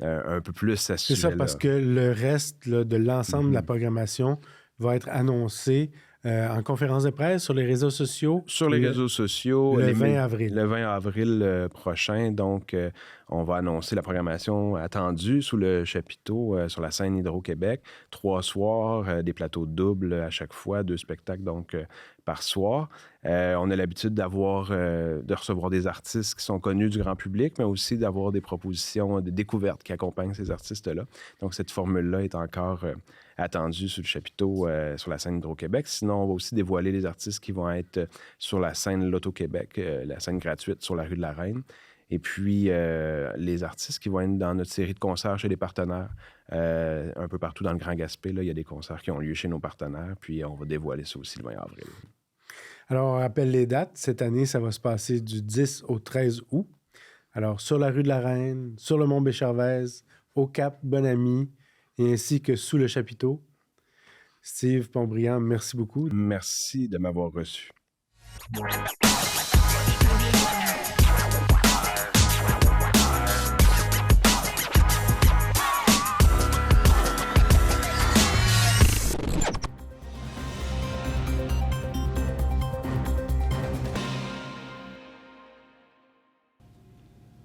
un peu plus à ce sujet-là. C'est ça, parce que le reste là, de l'ensemble de la programmation va être annoncé en conférence de presse sur les réseaux sociaux. Sur les réseaux sociaux. Le 20 avril. Le 20 avril prochain. Donc, on va annoncer la programmation attendue sous le chapiteau sur la scène Hydro-Québec. 3 soirs, des plateaux doubles à chaque fois, 2 spectacles donc par soir. On a l'habitude de recevoir des artistes qui sont connus du grand public, mais aussi d'avoir des propositions, des découvertes qui accompagnent ces artistes-là. Donc, cette formule-là est encore attendue sous le chapiteau sur la scène Hydro-Québec. Sinon, on va aussi dévoiler les artistes qui vont être sur la scène Loto-Québec, la scène gratuite sur la rue de la Reine. Et puis, les artistes qui vont être dans notre série de concerts chez les partenaires, un peu partout dans le Grand Gaspé, là, il y a des concerts qui ont lieu chez nos partenaires, puis on va dévoiler ça aussi le 20 avril. Alors, on rappelle les dates. Cette année, ça va se passer du 10 au 13 août. Alors, sur la rue de la Reine, sur le Mont Béchervaise, au Cap Bonami, et ainsi que sous le chapiteau. Steve Pontbriand, merci beaucoup. Merci de m'avoir reçu.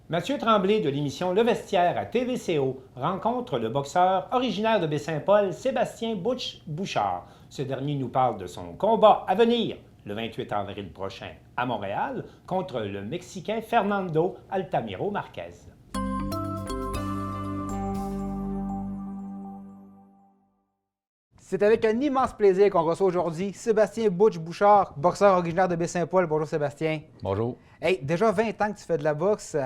Mathieu Tremblay de l'émission Le Vestiaire à TVCO rencontre le boxeur originaire de Baie-Saint-Paul, Sébastien Bouchard. Ce dernier nous parle de son combat à venir le 28 avril prochain à Montréal contre le Mexicain Fernando Altamiro Marquez. C'est avec un immense plaisir qu'on reçoit aujourd'hui Sébastien Bouchard, boxeur originaire de Baie-Saint-Paul. Bonjour Sébastien. Bonjour. Hey, déjà 20 ans que tu fais de la boxe.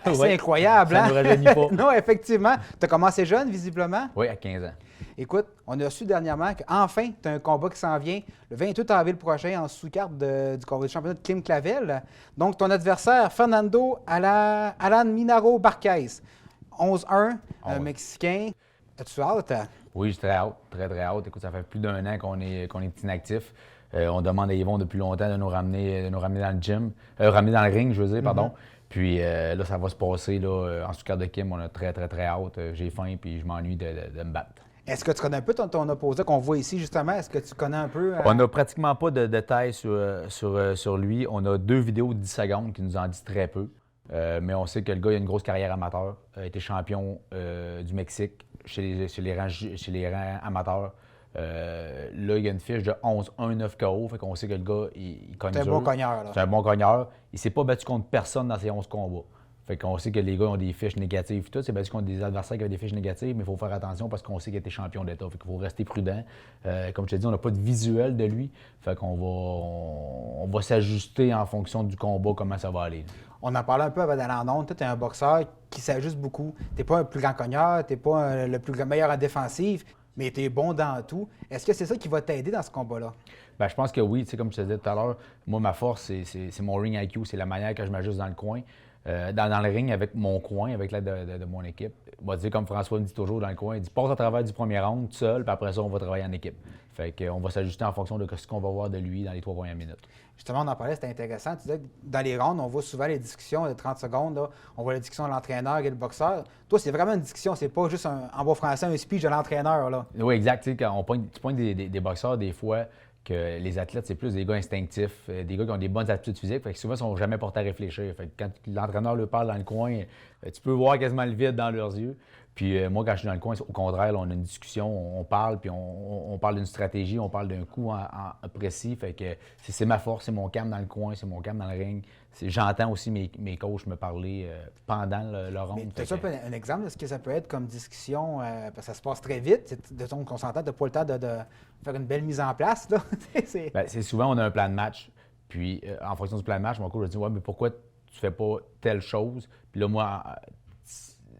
C'est ouais, incroyable, ça hein? ne nous rajeunit pas. Non, effectivement. Tu as commencé jeune, visiblement. Oui, à 15 ans. Écoute, on a su dernièrement qu'enfin, tu as un combat qui s'en vient le 28 avril prochain en sous-carte du championnat de Kim Clavel. Donc, ton adversaire, Fernando Alan Minaro Barquez, 11-1, un Mexicain. As-tu hâte? Oui, j'ai très hâte, très, très hâte. Écoute, ça fait plus d'un an qu'on est inactif. On demande à Yvon depuis longtemps de nous ramener dans le gym, ramener dans le ring, je veux dire, pardon. Puis là, ça va se passer là, en sous-carte de Kim. On a très, très, très hâte. J'ai faim, puis je m'ennuie de me battre. Est-ce que tu connais un peu ton opposant qu'on voit ici, justement? Est-ce que tu connais un peu? On n'a pratiquement pas de détails sur lui. On a 2 vidéos de 10 secondes qui nous en disent très peu. Mais on sait que le gars a une grosse carrière amateur. Il a été champion du Mexique chez les rangs amateurs. Là, il y a une fiche de 11-1-9 KO. Fait qu'on sait que le gars, il cogne dur. C'est un bon cogneur, là. C'est un bon cogneur. Il s'est pas battu contre personne dans ses 11 combats. Fait qu'on sait que les gars ont des fiches négatives. Tout, c'est battu contre des adversaires qui ont des fiches négatives, mais il faut faire attention parce qu'on sait qu'il a été champion d'État. Fait qu'il faut rester prudent. Comme je t'ai dit, on n'a pas de visuel de lui. Fait qu'on va s'ajuster en fonction du combat, comment ça va aller. On en parlait un peu avant d'aller en onde. Toi, tu es un boxeur qui s'ajuste beaucoup. Tu n'es pas un plus grand cogneur, tu n'es pas le meilleur en défensive, mais tu es bon dans tout. Est-ce que c'est ça qui va t'aider dans ce combat-là? Bien, je pense que oui. Tu sais, comme je te disais tout à l'heure, moi, ma force, c'est mon ring IQ. C'est la manière que je m'ajuste dans le coin. Dans le ring avec mon coin, avec l'aide de mon équipe. On va dire, comme François me dit toujours dans le coin, il dit passe à travers du premier round tout seul, puis après ça, on va travailler en équipe. Fait qu'on va s'ajuster en fonction de ce qu'on va voir de lui dans les 3 premières minutes. Justement, on en parlait, c'était intéressant. Tu disais que dans les rounds, on voit souvent les discussions de 30 secondes. Là. On voit la discussion de l'entraîneur et le boxeur. Toi, c'est vraiment une discussion, c'est pas juste en bon français un speech de l'entraîneur. Là. Oui, exact. Tu sais, quand tu pointes des boxeurs, des fois, que les athlètes, c'est plus des gars instinctifs, des gars qui ont des bonnes aptitudes physiques, fait que souvent, ils ne sont jamais portés à réfléchir. Fait que quand l'entraîneur leur parle dans le coin, tu peux voir quasiment le vide dans leurs yeux. Puis moi, quand je suis dans le coin, au contraire, là, on a une discussion, on parle, puis on parle d'une stratégie, on parle d'un coup en précis. Fait que c'est ma force, c'est mon calme dans le coin, c'est mon calme dans le ring. J'entends aussi mes coachs me parler pendant le round. Tu as un exemple de ce que ça peut être comme discussion? Parce que ça se passe très vite. De ton consentant, tu n'as pas le temps de faire une belle mise en place. Là. C'est souvent, on a un plan de match. Puis en fonction du plan de match, mon coach me dit ouais, mais pourquoi tu fais pas telle chose? Puis là, moi,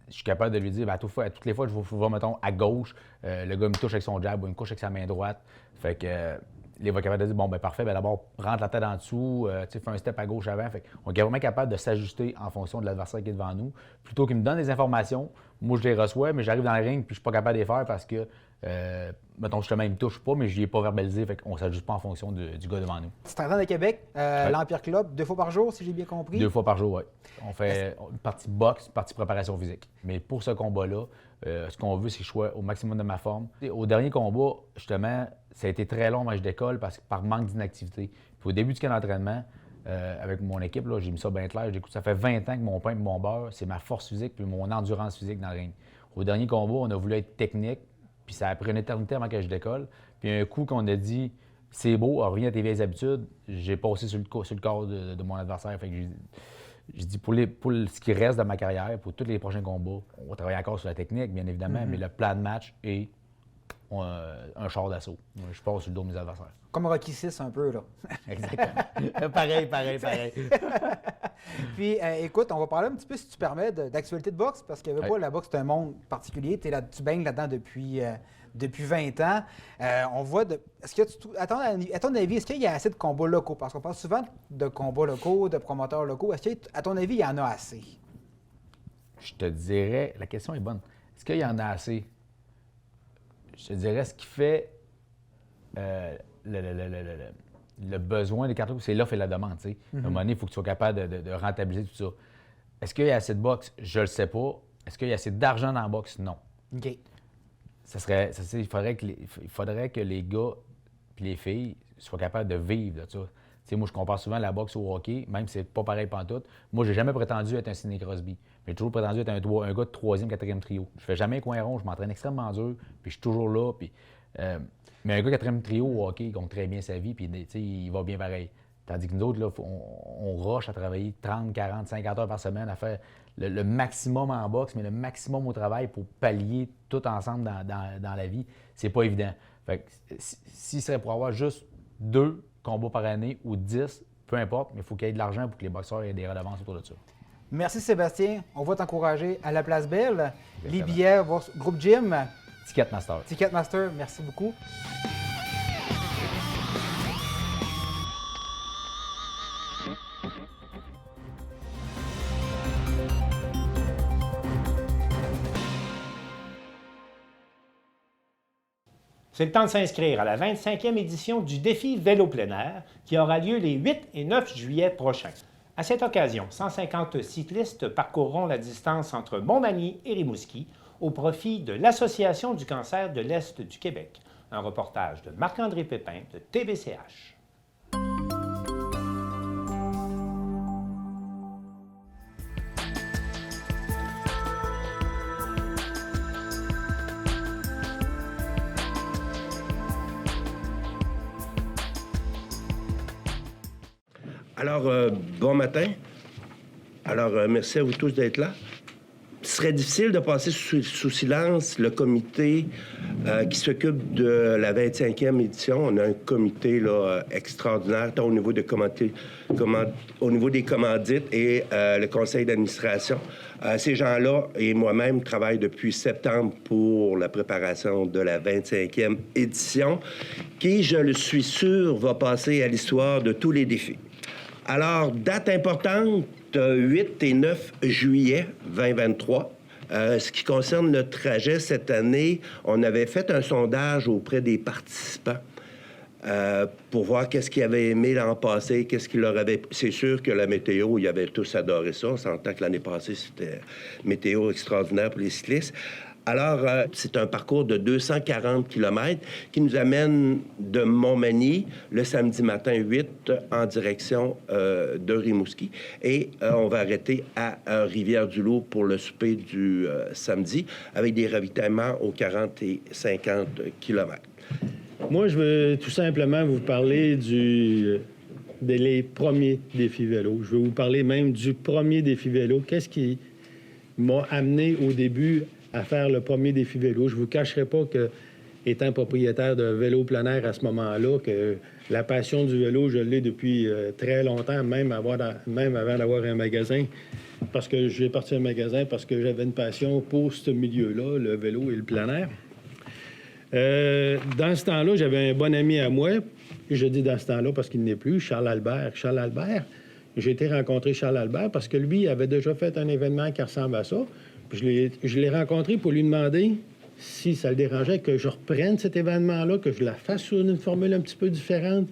je suis capable de lui dire, à toutes les fois, je vais, mettons, à gauche, le gars me touche avec son jab ou il me couche avec sa main droite. Fait que il va être capable de dire, bon, ben parfait, ben d'abord, rentre la tête en dessous, fais un step à gauche avant. Fait qu'on est vraiment capable de s'ajuster en fonction de l'adversaire qui est devant nous. Plutôt qu'il me donne des informations, moi, je les reçois, mais j'arrive dans le ring puis je suis pas capable de les faire parce que, mettons, justement, il me touche pas, mais je n'y ai pas verbalisé. Fait qu'on s'ajuste pas en fonction du gars devant nous. Tu t'entraînes à Québec, l'Empire Club, 2 fois par jour, si j'ai bien compris? 2 fois par jour, oui. On fait une partie boxe, une partie préparation physique. Mais pour ce combat-là, ce qu'on veut, c'est que je sois au maximum de ma forme. Au dernier combat, justement, ça a été très long, moi, je décolle par manque d'inactivité. Puis au début du camp d'entraînement, avec mon équipe, j'ai mis ça bien clair. J'écoute, ça fait 20 ans que mon pain et mon beurre, c'est ma force physique puis mon endurance physique dans le ring. Au dernier combat, on a voulu être technique, puis ça a pris une éternité avant que je décolle. Puis un coup qu'on a dit, c'est beau, reviens à tes vieilles habitudes, j'ai passé sur le corps de mon adversaire. Fait que j'ai dit, pour ce qui reste de ma carrière, pour tous les prochains combats, on va travailler encore sur la technique, bien évidemment, mais le plan de match est un char d'assaut. Je passe sur le dos de mes adversaires. Comme Rocky VI un peu, là. Exactement. pareil. Puis, écoute, on va parler un petit peu, si tu permets, d'actualité de boxe, parce que la boxe, c'est un monde particulier. Tu baignes là-dedans depuis 20 ans. On voit est-ce que à ton avis, est-ce qu'il y a assez de combats locaux? Parce qu'on parle souvent de combats locaux, de promoteurs locaux. Est-ce qu'à ton avis, il y en a assez? Je te dirais, la question est bonne. Est-ce qu'il y en a assez? Je te dirais, ce qui fait le besoin des cartes, c'est l'offre et la demande. À un moment donné, il faut que tu sois capable de rentabiliser tout ça. Est-ce qu'il y a assez de boxe? Je le sais pas. Est-ce qu'il y a assez d'argent dans la boxe? Non. OK. Il faudrait que les gars et les filles soient capables de vivre de ça. Moi, je compare souvent la boxe au hockey, même si c'est pas pareil pantoute. Moi, j'ai jamais prétendu être un Sidney Crosby. J'ai toujours prétendu être un gars de 3e, 4e trio. Je fais jamais un coin rond, je m'entraîne extrêmement dur, puis je suis toujours là. Puis, mais un gars 4e trio au hockey, il compte très bien sa vie, puis il va bien pareil. Tandis que nous autres, là, on rush à travailler 30, 40, 50 heures par semaine, à faire le maximum en boxe, mais le maximum au travail pour pallier tout ensemble dans la vie. C'est pas évident. Fait que, si ce serait pour avoir juste 2 combats par année ou 10, peu importe, mais il faut qu'il y ait de l'argent pour que les boxeurs aient des redevances autour de ça. Merci Sébastien. On va t'encourager à la Place Belle. Les billets, groupe gym, Ticketmaster. Ticketmaster, merci beaucoup. C'est le temps de s'inscrire à la 25e édition du défi Vélo plein air qui aura lieu les 8 et 9 juillet prochains. À cette occasion, 150 cyclistes parcourront la distance entre Montmagny et Rimouski au profit de l'Association du cancer de l'Est du Québec. Un reportage de Marc-André Pépin de TVCH. Alors, bon matin. Alors, merci à vous tous d'être là. Ce serait difficile de passer sous silence le comité qui s'occupe de la 25e édition. On a un comité là, extraordinaire, tant au niveau, au niveau des commandites et le conseil d'administration. Ces gens-là et moi-même travaillent depuis septembre pour la préparation de la 25e édition, qui, je le suis sûr, va passer à l'histoire de tous les défis. Alors, date importante, 8 et 9 juillet 2023. Ce qui concerne le trajet cette année, on avait fait un sondage auprès des participants pour voir qu'est-ce qu'ils avaient aimé l'an passé, qu'est-ce qu'ils leur avaient... C'est sûr que la météo, ils avaient tous adoré ça. On s'entend que l'année passée, c'était météo extraordinaire pour les cyclistes. Alors, c'est un parcours de 240 km qui nous amène de Montmagny le samedi matin 8 en direction de Rimouski. Et on va arrêter à Rivière-du-Loup pour le souper du samedi avec des ravitaillements aux 40 et 50 km. Moi, je veux tout simplement vous parler des premiers défis vélo. Je veux vous parler même du premier défi vélo. Qu'est-ce qui m'a amené au début à faire le premier défi vélo? Je ne vous cacherai pas que, étant propriétaire de vélo plein air à ce moment-là, que la passion du vélo, je l'ai depuis très longtemps, même avant d'avoir un magasin. Parce que j'ai parti un magasin parce que j'avais une passion pour ce milieu-là, le vélo et le plein air. Dans ce temps-là, j'avais un bon ami à moi. Je dis dans ce temps-là parce qu'il n'est plus, Charles Albert. Charles Albert, j'ai été rencontrer Charles Albert parce que lui avait déjà fait un événement qui ressemble à ça. Puis je l'ai rencontré pour lui demander si ça le dérangeait que je reprenne cet événement-là, que je la fasse sur une formule un petit peu différente.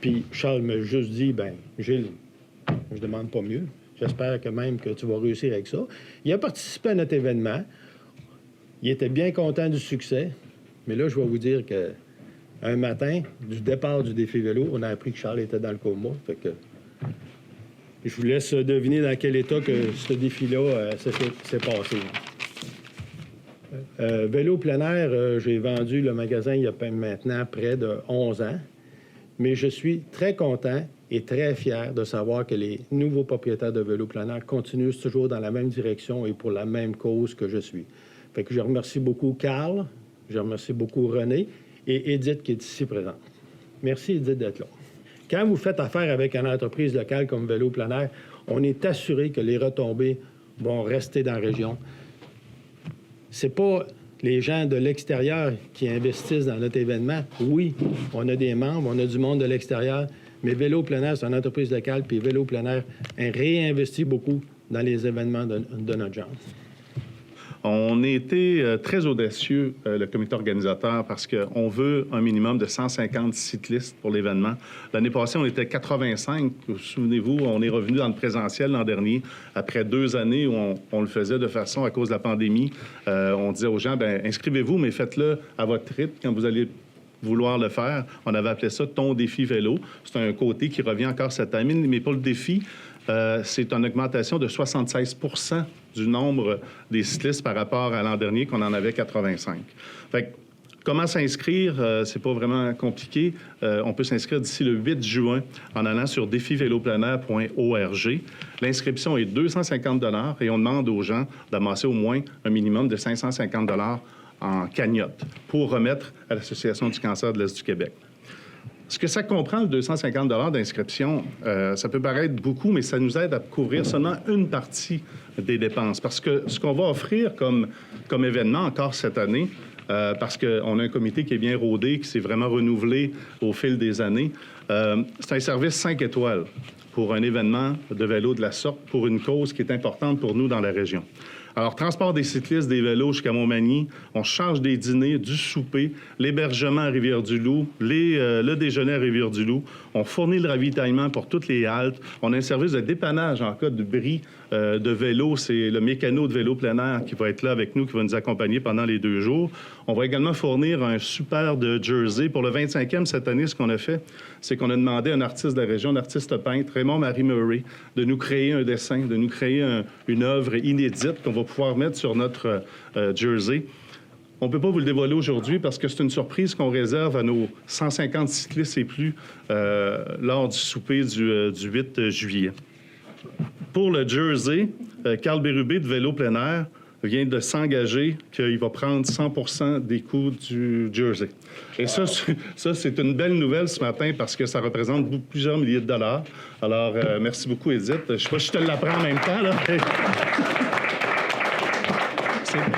Puis Charles m'a juste dit, ben Gilles, je demande pas mieux. J'espère que même que tu vas réussir avec ça. Il a participé à notre événement. Il était bien content du succès. Mais là, je vais vous dire qu'un matin, du départ du défi vélo, on a appris que Charles était dans le coma. Fait que je vous laisse deviner dans quel état que ce défi-là s'est passé. Vélo plein air, j'ai vendu le magasin il y a maintenant près de 11 ans. Mais je suis très content et très fier de savoir que les nouveaux propriétaires de vélo plein air continuent toujours dans la même direction et pour la même cause que je suis. Fait que je remercie beaucoup Carl, je remercie beaucoup René et Edith qui est ici présente. Merci Edith d'être là. Quand vous faites affaire avec une entreprise locale comme Vélo plein air, on est assuré que les retombées vont rester dans la région. C'est pas les gens de l'extérieur qui investissent dans notre événement. Oui, on a des membres, on a du monde de l'extérieur, mais Vélo plein air, c'est une entreprise locale, puis Vélo plein air réinvestit beaucoup dans les événements de notre genre. On a été très audacieux, le comité organisateur, parce qu'on veut un minimum de 150 cyclistes pour l'événement. L'année passée, on était 85. Souvenez-vous, on est revenu dans le présentiel l'an dernier, après 2 années où on le faisait de façon, à cause de la pandémie, on disait aux gens, bien, inscrivez-vous, mais faites-le à votre rythme quand vous allez vouloir le faire. On avait appelé ça « Ton défi vélo ». C'est un côté qui revient encore cette année, mais pour le défi, c'est une augmentation de 76 % du nombre des cyclistes par rapport à l'an dernier, qu'on en avait 85. Fait que, comment s'inscrire? C'est pas vraiment compliqué. On peut s'inscrire d'ici le 8 juin en allant sur défivélopleinair.org. L'inscription est 250 $ et on demande aux gens d'amasser au moins un minimum de 550 $ en cagnotte pour remettre à l'Association du cancer de l'Est du Québec. Ce que ça comprend, le 250 $ d'inscription, ça peut paraître beaucoup, mais ça nous aide à couvrir seulement une partie des dépenses. Parce que ce qu'on va offrir comme événement encore cette année, parce qu'on a un comité qui est bien rodé, qui s'est vraiment renouvelé au fil des années, c'est un service 5 étoiles pour un événement de vélo de la sorte, pour une cause qui est importante pour nous dans la région. Alors, transport des cyclistes, des vélos jusqu'à Montmagny, on charge des dîners, du souper, l'hébergement à Rivière-du-Loup, le déjeuner à Rivière-du-Loup. On fournit le ravitaillement pour toutes les haltes. On a un service de dépannage en cas de bris de vélo. C'est le mécano de vélo plein air qui va être là avec nous, qui va nous accompagner pendant les 2 jours. On va également fournir un super de jersey. Pour le 25e cette année, ce qu'on a fait, c'est qu'on a demandé à un artiste de la région, un artiste peintre, Raymond-Marie Murray, de nous créer un dessin, de nous créer une œuvre inédite qu'on va pouvoir mettre sur notre jersey. On ne peut pas vous le dévoiler aujourd'hui parce que c'est une surprise qu'on réserve à nos 150 cyclistes et plus lors du souper du 8 juillet. Pour le jersey, Carl Bérubé de Vélo plein air vient de s'engager qu'il va prendre 100 des coûts du jersey. Et ça, c'est une belle nouvelle ce matin parce que ça représente plusieurs milliers de dollars. Alors, merci beaucoup, Edith. Je ne sais pas si je te l'apprends en même temps, là.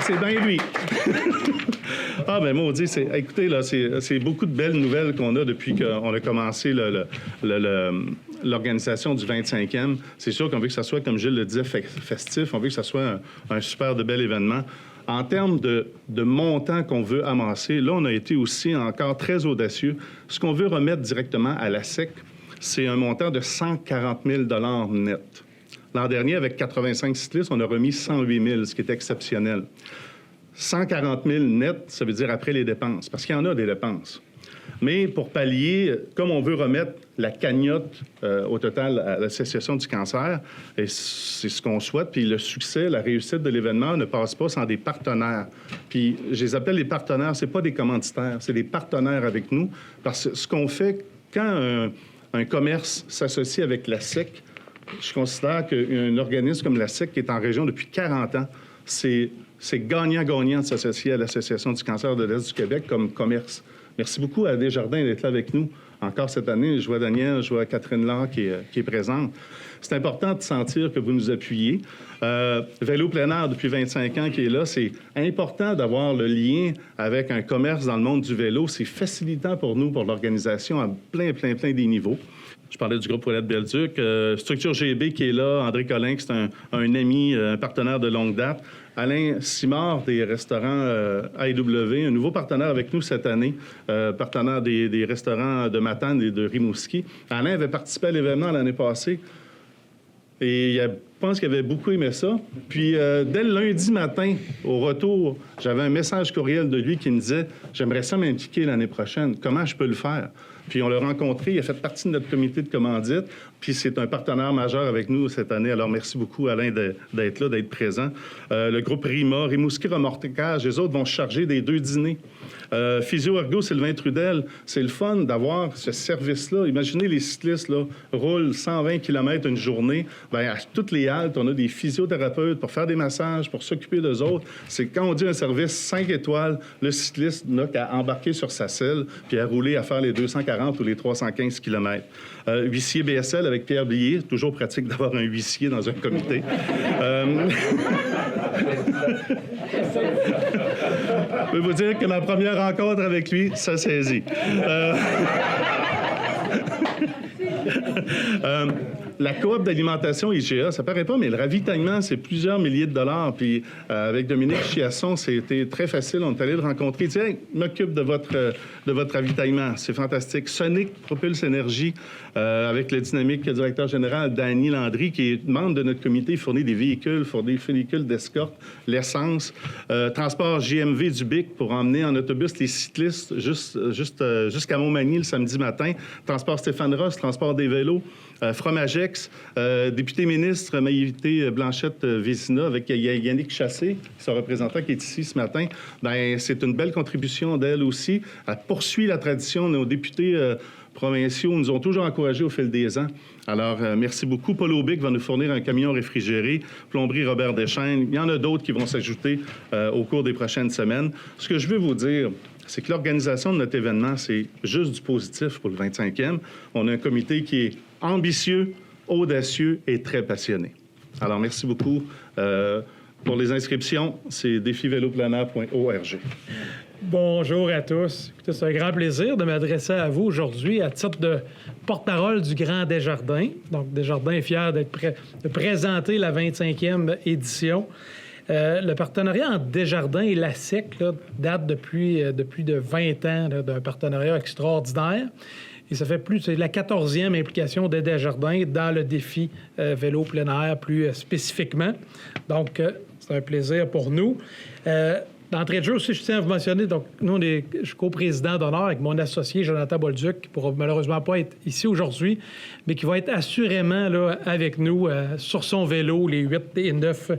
C'est bien lui. Ah, ben maudit, écoutez, là, c'est beaucoup de belles nouvelles qu'on a depuis qu'on a commencé l'organisation du 25e. C'est sûr qu'on veut que ça soit, comme Gilles le disait, festif. On veut que ça soit un super de bel événement. En termes de montant qu'on veut amasser, là, on a été aussi encore très audacieux. Ce qu'on veut remettre directement à la SEC, c'est un montant de 140 000 $ net. L'an dernier, avec 85 cyclistes, on a remis 108 000, ce qui est exceptionnel. 140 000 net, ça veut dire après les dépenses, parce qu'il y en a des dépenses. Mais pour pallier, comme on veut remettre la cagnotte au total à l'Association du cancer, et c'est ce qu'on souhaite, puis le succès, la réussite de l'événement ne passe pas sans des partenaires. Puis je les appelle les partenaires, c'est pas des commanditaires, c'est des partenaires avec nous, parce que ce qu'on fait, quand un commerce s'associe avec la SEC, je considère qu'un organisme comme la SEC, qui est en région depuis 40 ans, c'est gagnant-gagnant de s'associer à l'Association du cancer de l'Est du Québec comme commerce. Merci beaucoup à Desjardins d'être là avec nous encore cette année. Je vois Daniel, je vois Catherine Laure qui est présente. C'est important de sentir que vous nous appuyez. Vélo plein air depuis 25 ans qui est là, c'est important d'avoir le lien avec un commerce dans le monde du vélo. C'est facilitant pour nous, pour l'organisation, à plein des niveaux. Je parlais du groupe Ouellette Belleduc. Structure GB qui est là, André Collin, qui est un ami, un partenaire de longue date. Alain Simard des restaurants AEW, un nouveau partenaire avec nous cette année, partenaire des restaurants de Matane et de Rimouski. Alain avait participé à l'événement l'année passée et je pense qu'il avait beaucoup aimé ça. Puis dès le lundi matin, au retour, j'avais un message courriel de lui qui me disait « J'aimerais ça m'impliquer l'année prochaine. Comment je peux le faire? » Puis on l'a rencontré, il a fait partie de notre comité de commandite, puis c'est un partenaire majeur avec nous cette année. Alors merci beaucoup Alain d'être là, d'être présent. Le groupe RIMA, Rimouski Remorquage, les autres vont se charger des 2 dîners. Physio Ergo Sylvain Trudel, c'est le fun d'avoir ce service-là. Imaginez les cyclistes là, roulent 120 km une journée. Bien, à toutes les haltes, on a des physiothérapeutes pour faire des massages, pour s'occuper d'eux autres. C'est quand on dit un service 5 étoiles, le cycliste n'a qu'à embarquer sur sa selle puis à rouler, à faire les 240 ou les 315 km. Huissier BSL avec Pierre Blier, toujours pratique d'avoir un huissier dans un comité. Je peux vous dire que ma première rencontre avec lui, ça saisit. La coop d'alimentation IGA, ça paraît pas, mais le ravitaillement, c'est plusieurs milliers de dollars. Puis avec Dominique Chiasson, c'était très facile. On est allé le rencontrer. Il dit « Hey, m'occupe de votre ravitaillement. C'est fantastique. » Sonic Propulse Énergie, avec le dynamique directeur général Danny Landry, qui est membre de notre comité, fournit des véhicules d'escorte, l'essence. Transport JMV du BIC pour emmener en autobus les cyclistes jusqu'à Montmagny le samedi matin. Transport Stéphane Ross, transport des vélos. Fromagex, député ministre Maïvité Blanchette-Vézina avec Yannick Chassé, son représentant qui est ici ce matin. Bien, c'est une belle contribution d'elle aussi. Elle poursuit la tradition. Nos députés provinciaux nous ont toujours encouragés au fil des ans. Alors, merci beaucoup. Paul Aubic va nous fournir un camion réfrigéré. Plomberie Robert Deschênes. Il y en a d'autres qui vont s'ajouter au cours des prochaines semaines. Ce que je veux vous dire, c'est que l'organisation de notre événement, c'est juste du positif pour le 25e. On a un comité qui est ambitieux, audacieux et très passionné. Alors, merci beaucoup. Pour les inscriptions, c'est défivéloplenaire.org. Bonjour à tous. Écoutez, c'est un grand plaisir de m'adresser à vous aujourd'hui à titre de porte-parole du Grand Desjardins. Donc, Desjardins est fier de présenter la 25e édition. Le partenariat entre Desjardins et la SEC date de plus de 20 ans d'un partenariat extraordinaire. Et ça fait c'est la 14e implication de Desjardins dans le défi vélo plein air plus spécifiquement. Donc, c'est un plaisir pour nous. D'entrée de jeu aussi, je tiens à vous mentionner, donc nous, je suis co-président d'honneur avec mon associé Jonathan Bolduc, qui ne pourra malheureusement pas être ici aujourd'hui, mais qui va être assurément là, avec nous sur son vélo les 8 et 9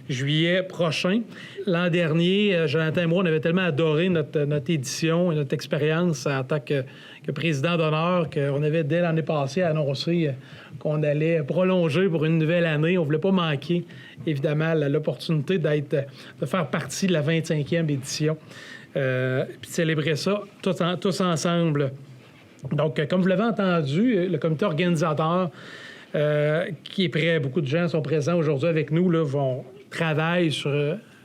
juillet prochains. L'an dernier, Jonathan et moi, on avait tellement adoré notre édition et notre expérience en tant que président d'honneur qu'on avait, dès l'année passée, annoncé qu'on allait prolonger pour une nouvelle année. On ne voulait pas manquer, évidemment, l'opportunité de faire partie de la 25e édition puis de célébrer ça tous ensemble. Donc, comme vous l'avez entendu, le comité organisateur qui est prêt, beaucoup de gens sont présents aujourd'hui avec nous, là, travaillent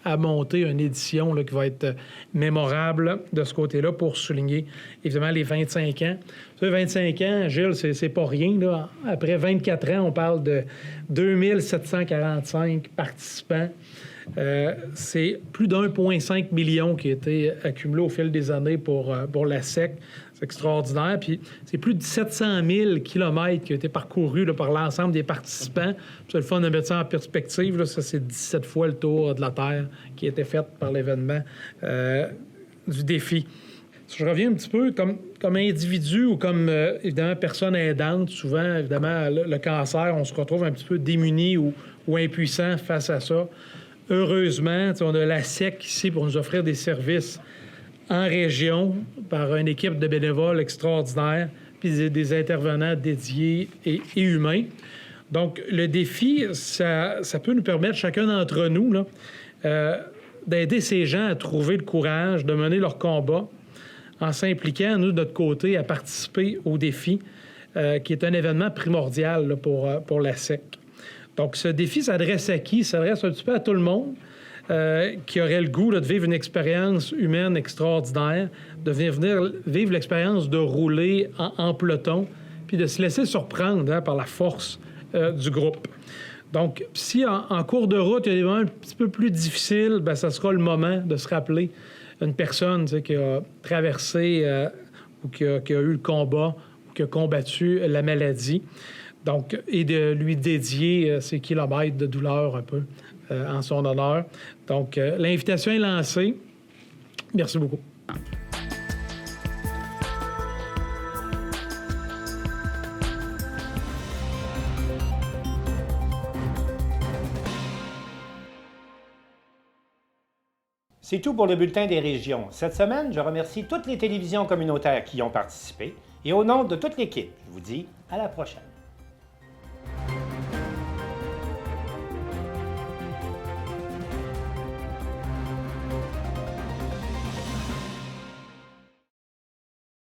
à monter une édition là, qui va être mémorable de ce côté-là pour souligner, évidemment, les 25 ans. Ça, 25 ans, Gilles, c'est pas rien. Là. Après 24 ans, on parle de 2745 participants. C'est plus d'1,5 million qui a été accumulé au fil des années pour la SEC. C'est extraordinaire. Puis c'est plus de 700 000 kilomètres qui ont été parcourus là, par l'ensemble des participants. C'est le fun de mettre ça en perspective. Là. Ça, c'est 17 fois le tour de la Terre qui a été fait par l'événement du défi. Si je reviens un petit peu comme individu ou comme, évidemment, personne aidante, souvent, évidemment, le cancer, on se retrouve un petit peu démuni ou impuissant face à ça. Heureusement, on a la SEC ici pour nous offrir des services en région par une équipe de bénévoles extraordinaires, puis des intervenants dédiés et humains. Donc, le défi, ça peut nous permettre, chacun d'entre nous, là, d'aider ces gens à trouver le courage de mener leur combat en s'impliquant, nous, de notre côté, à participer au défi, qui est un événement primordial là, pour la SEC. Donc, ce défi s'adresse à qui? Ça s'adresse un petit peu à tout le monde qui aurait le goût là, de vivre une expérience humaine extraordinaire, de venir vivre l'expérience de rouler en peloton, puis de se laisser surprendre par la force du groupe. Donc, si en cours de route, il y a des moments un petit peu plus difficiles, bien, ça sera le moment de se rappeler une personne qui a traversé ou qui a eu le combat ou qui a combattu la maladie. Donc, et de lui dédier ces kilomètres de douleur un peu en son honneur. Donc, l'invitation est lancée. Merci beaucoup. C'est tout pour le Bulletin des régions. Cette semaine, je remercie toutes les télévisions communautaires qui y ont participé. Et au nom de toute l'équipe, je vous dis à la prochaine.